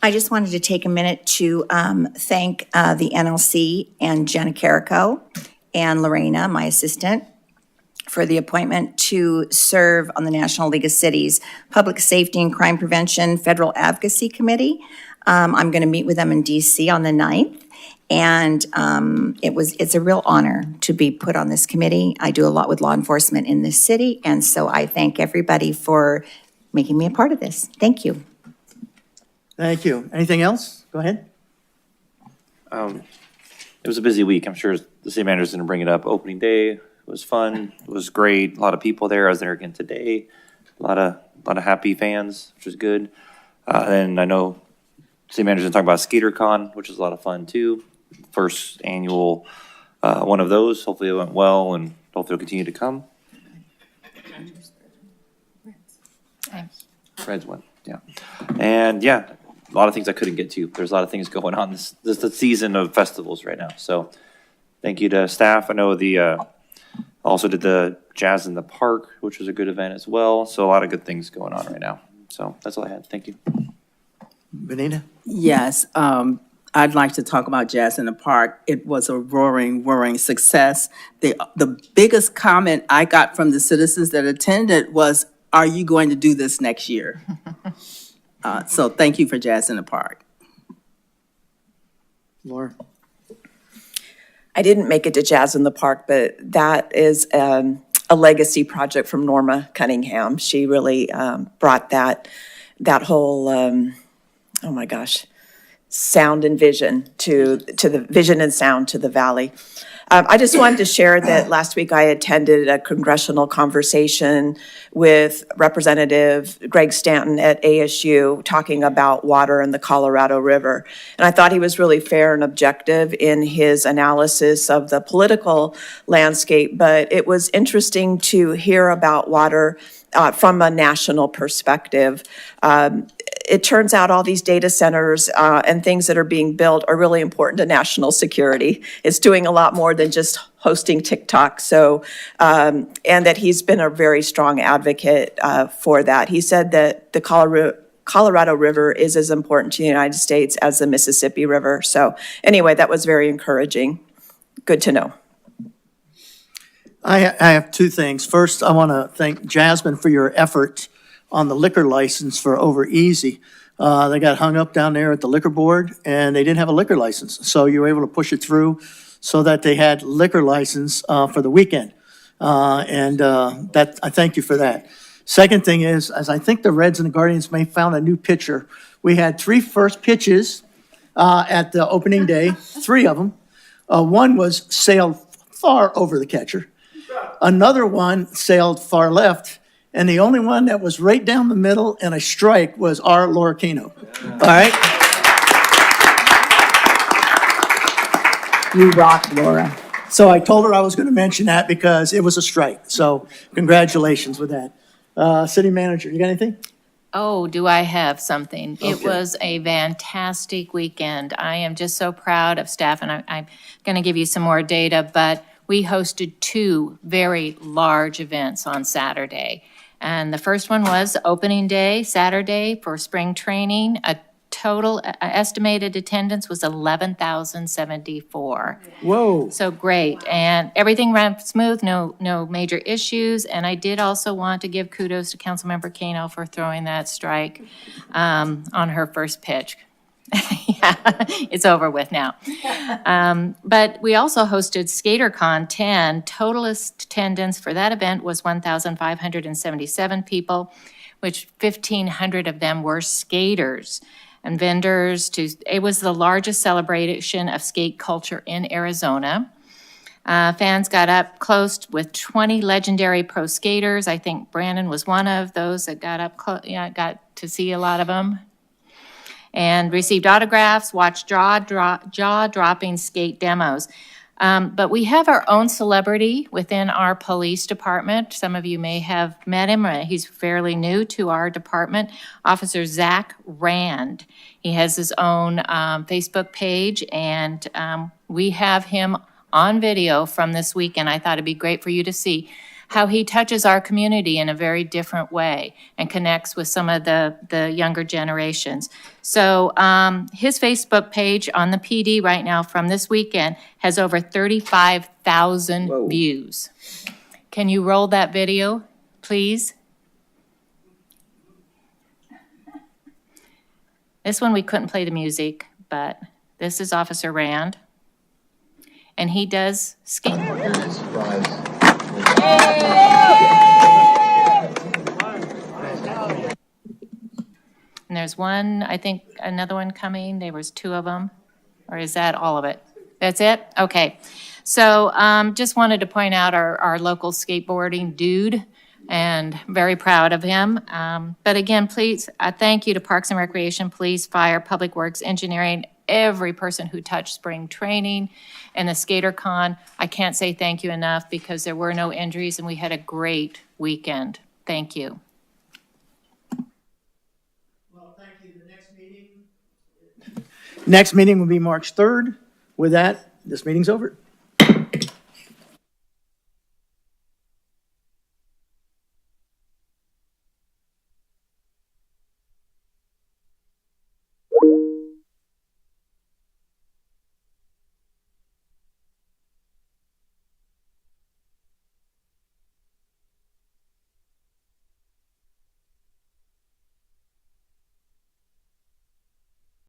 I just wanted to take a minute to thank the NLC and Jenna Carrico and Lorena, my assistant, for the appointment to serve on the National League of Cities Public Safety and Crime Prevention Federal Advocacy Committee. I'm going to meet with them in DC on the 9th. And it's a real honor to be put on this committee. I do a lot with law enforcement in this city. And so I thank everybody for making me a part of this. Thank you. Thank you. Anything else? Go ahead. It was a busy week. I'm sure the city manager's going to bring it up. Opening day was fun. It was great. A lot of people there. I was there again today. A lot of happy fans, which was good. And I know city manager's going to talk about SkeeterCon, which is a lot of fun too. First annual one of those. Hopefully it went well, and hopefully it'll continue to come. Reds won, yeah. And yeah, a lot of things I couldn't get to. There's a lot of things going on this the season of festivals right now. So thank you to staff. I know also did the Jazz in the Park, which was a good event as well. So a lot of good things going on right now. So that's all I had. Thank you. Benita? Yes, I'd like to talk about Jazz in the Park. It was a roaring success. The biggest comment I got from the citizens that attended was, "Are you going to do this next year?" So thank you for Jazz in the Park. Laura? I didn't make it to Jazz in the Park, but that is a legacy project from Norma Cunningham. She really brought that whole, oh my gosh, sound and vision to the vision and sound to the valley. I just wanted to share that last week I attended a congressional conversation with Representative Greg Stanton at ASU talking about water in the Colorado River. And I thought he was really fair and objective in his analysis of the political landscape, but it was interesting to hear about water from a national perspective. It turns out all these data centers and things that are being built are really important to national security. It's doing a lot more than just hosting TikTok. So, and that he's been a very strong advocate for that. He said that the Colorado River is as important to the United States as the Mississippi River. So anyway, that was very encouraging. Good to know. I have two things. First, I want to thank Jasmine for your effort on the liquor license for Over Easy. They got hung up down there at the liquor board, and they didn't have a liquor license. So you were able to push it through so that they had liquor license for the weekend. That I thank you for that. Second thing is, as I think the Reds and the Guardians may have found a new pitcher, we had 3 first pitches at the opening day, 3 of them. One was sailed far over the catcher. Another one sailed far left, And the only one that was right down the middle and a strike was our Laura Kano. All right? You rock, Laura. So I told her I was going to mention that because it was a strike. So congratulations with that. City manager, you got anything? Oh, do I have something? It Okay. was a fantastic weekend. I am just so proud of staff, and I'm going to give you some more data, but we hosted 2 very large events on Saturday. And the first one was opening day, Saturday, for spring training. A total estimated attendance was 11,074. Whoa. So great, and everything ran smooth, no major issues. And I did also want to give kudos to Councilmember Kano for throwing that strike on her first pitch. Yeah, it's over with now. But we also hosted SkaterCon 10. Total attendance for that event was 1,577 people, which 1,500 of them were skaters and vendors. It was the largest celebration of skate culture in Arizona. Fans got up close with 20 legendary pro skaters. I think Brandon was one of those that got up close. Yeah, got to see a lot of them. And received autographs, watched jaw-dropping skate demos. But we have our own celebrity within our police department. Some of you may have met him. He's fairly new to our department. Officer Zach Rand. He has his own Facebook page, and we have him on video from this weekend. I thought it'd be great for you to see how he touches our community in a very different way and connects with some of the younger generations. So his Facebook page on the PD right now from this weekend has over 35,000 views. Can you roll that video, please? This one we couldn't play the music, but this is Officer Rand. And he does skateboarding. And there's one, I think, another one coming. There was 2 of them. Or is that all of it? That's it? Okay. So just wanted to point out our local skateboarding dude, and very proud of him. But again, please, thank you to Parks and Recreation, Police, Fire, Public Works, Engineering, every person who touched spring training and the SkaterCon. I can't say thank you enough because there were no injuries and we had a great weekend. Thank you. Well, thank you. The next meeting will be March 3rd. With that, this meeting's over.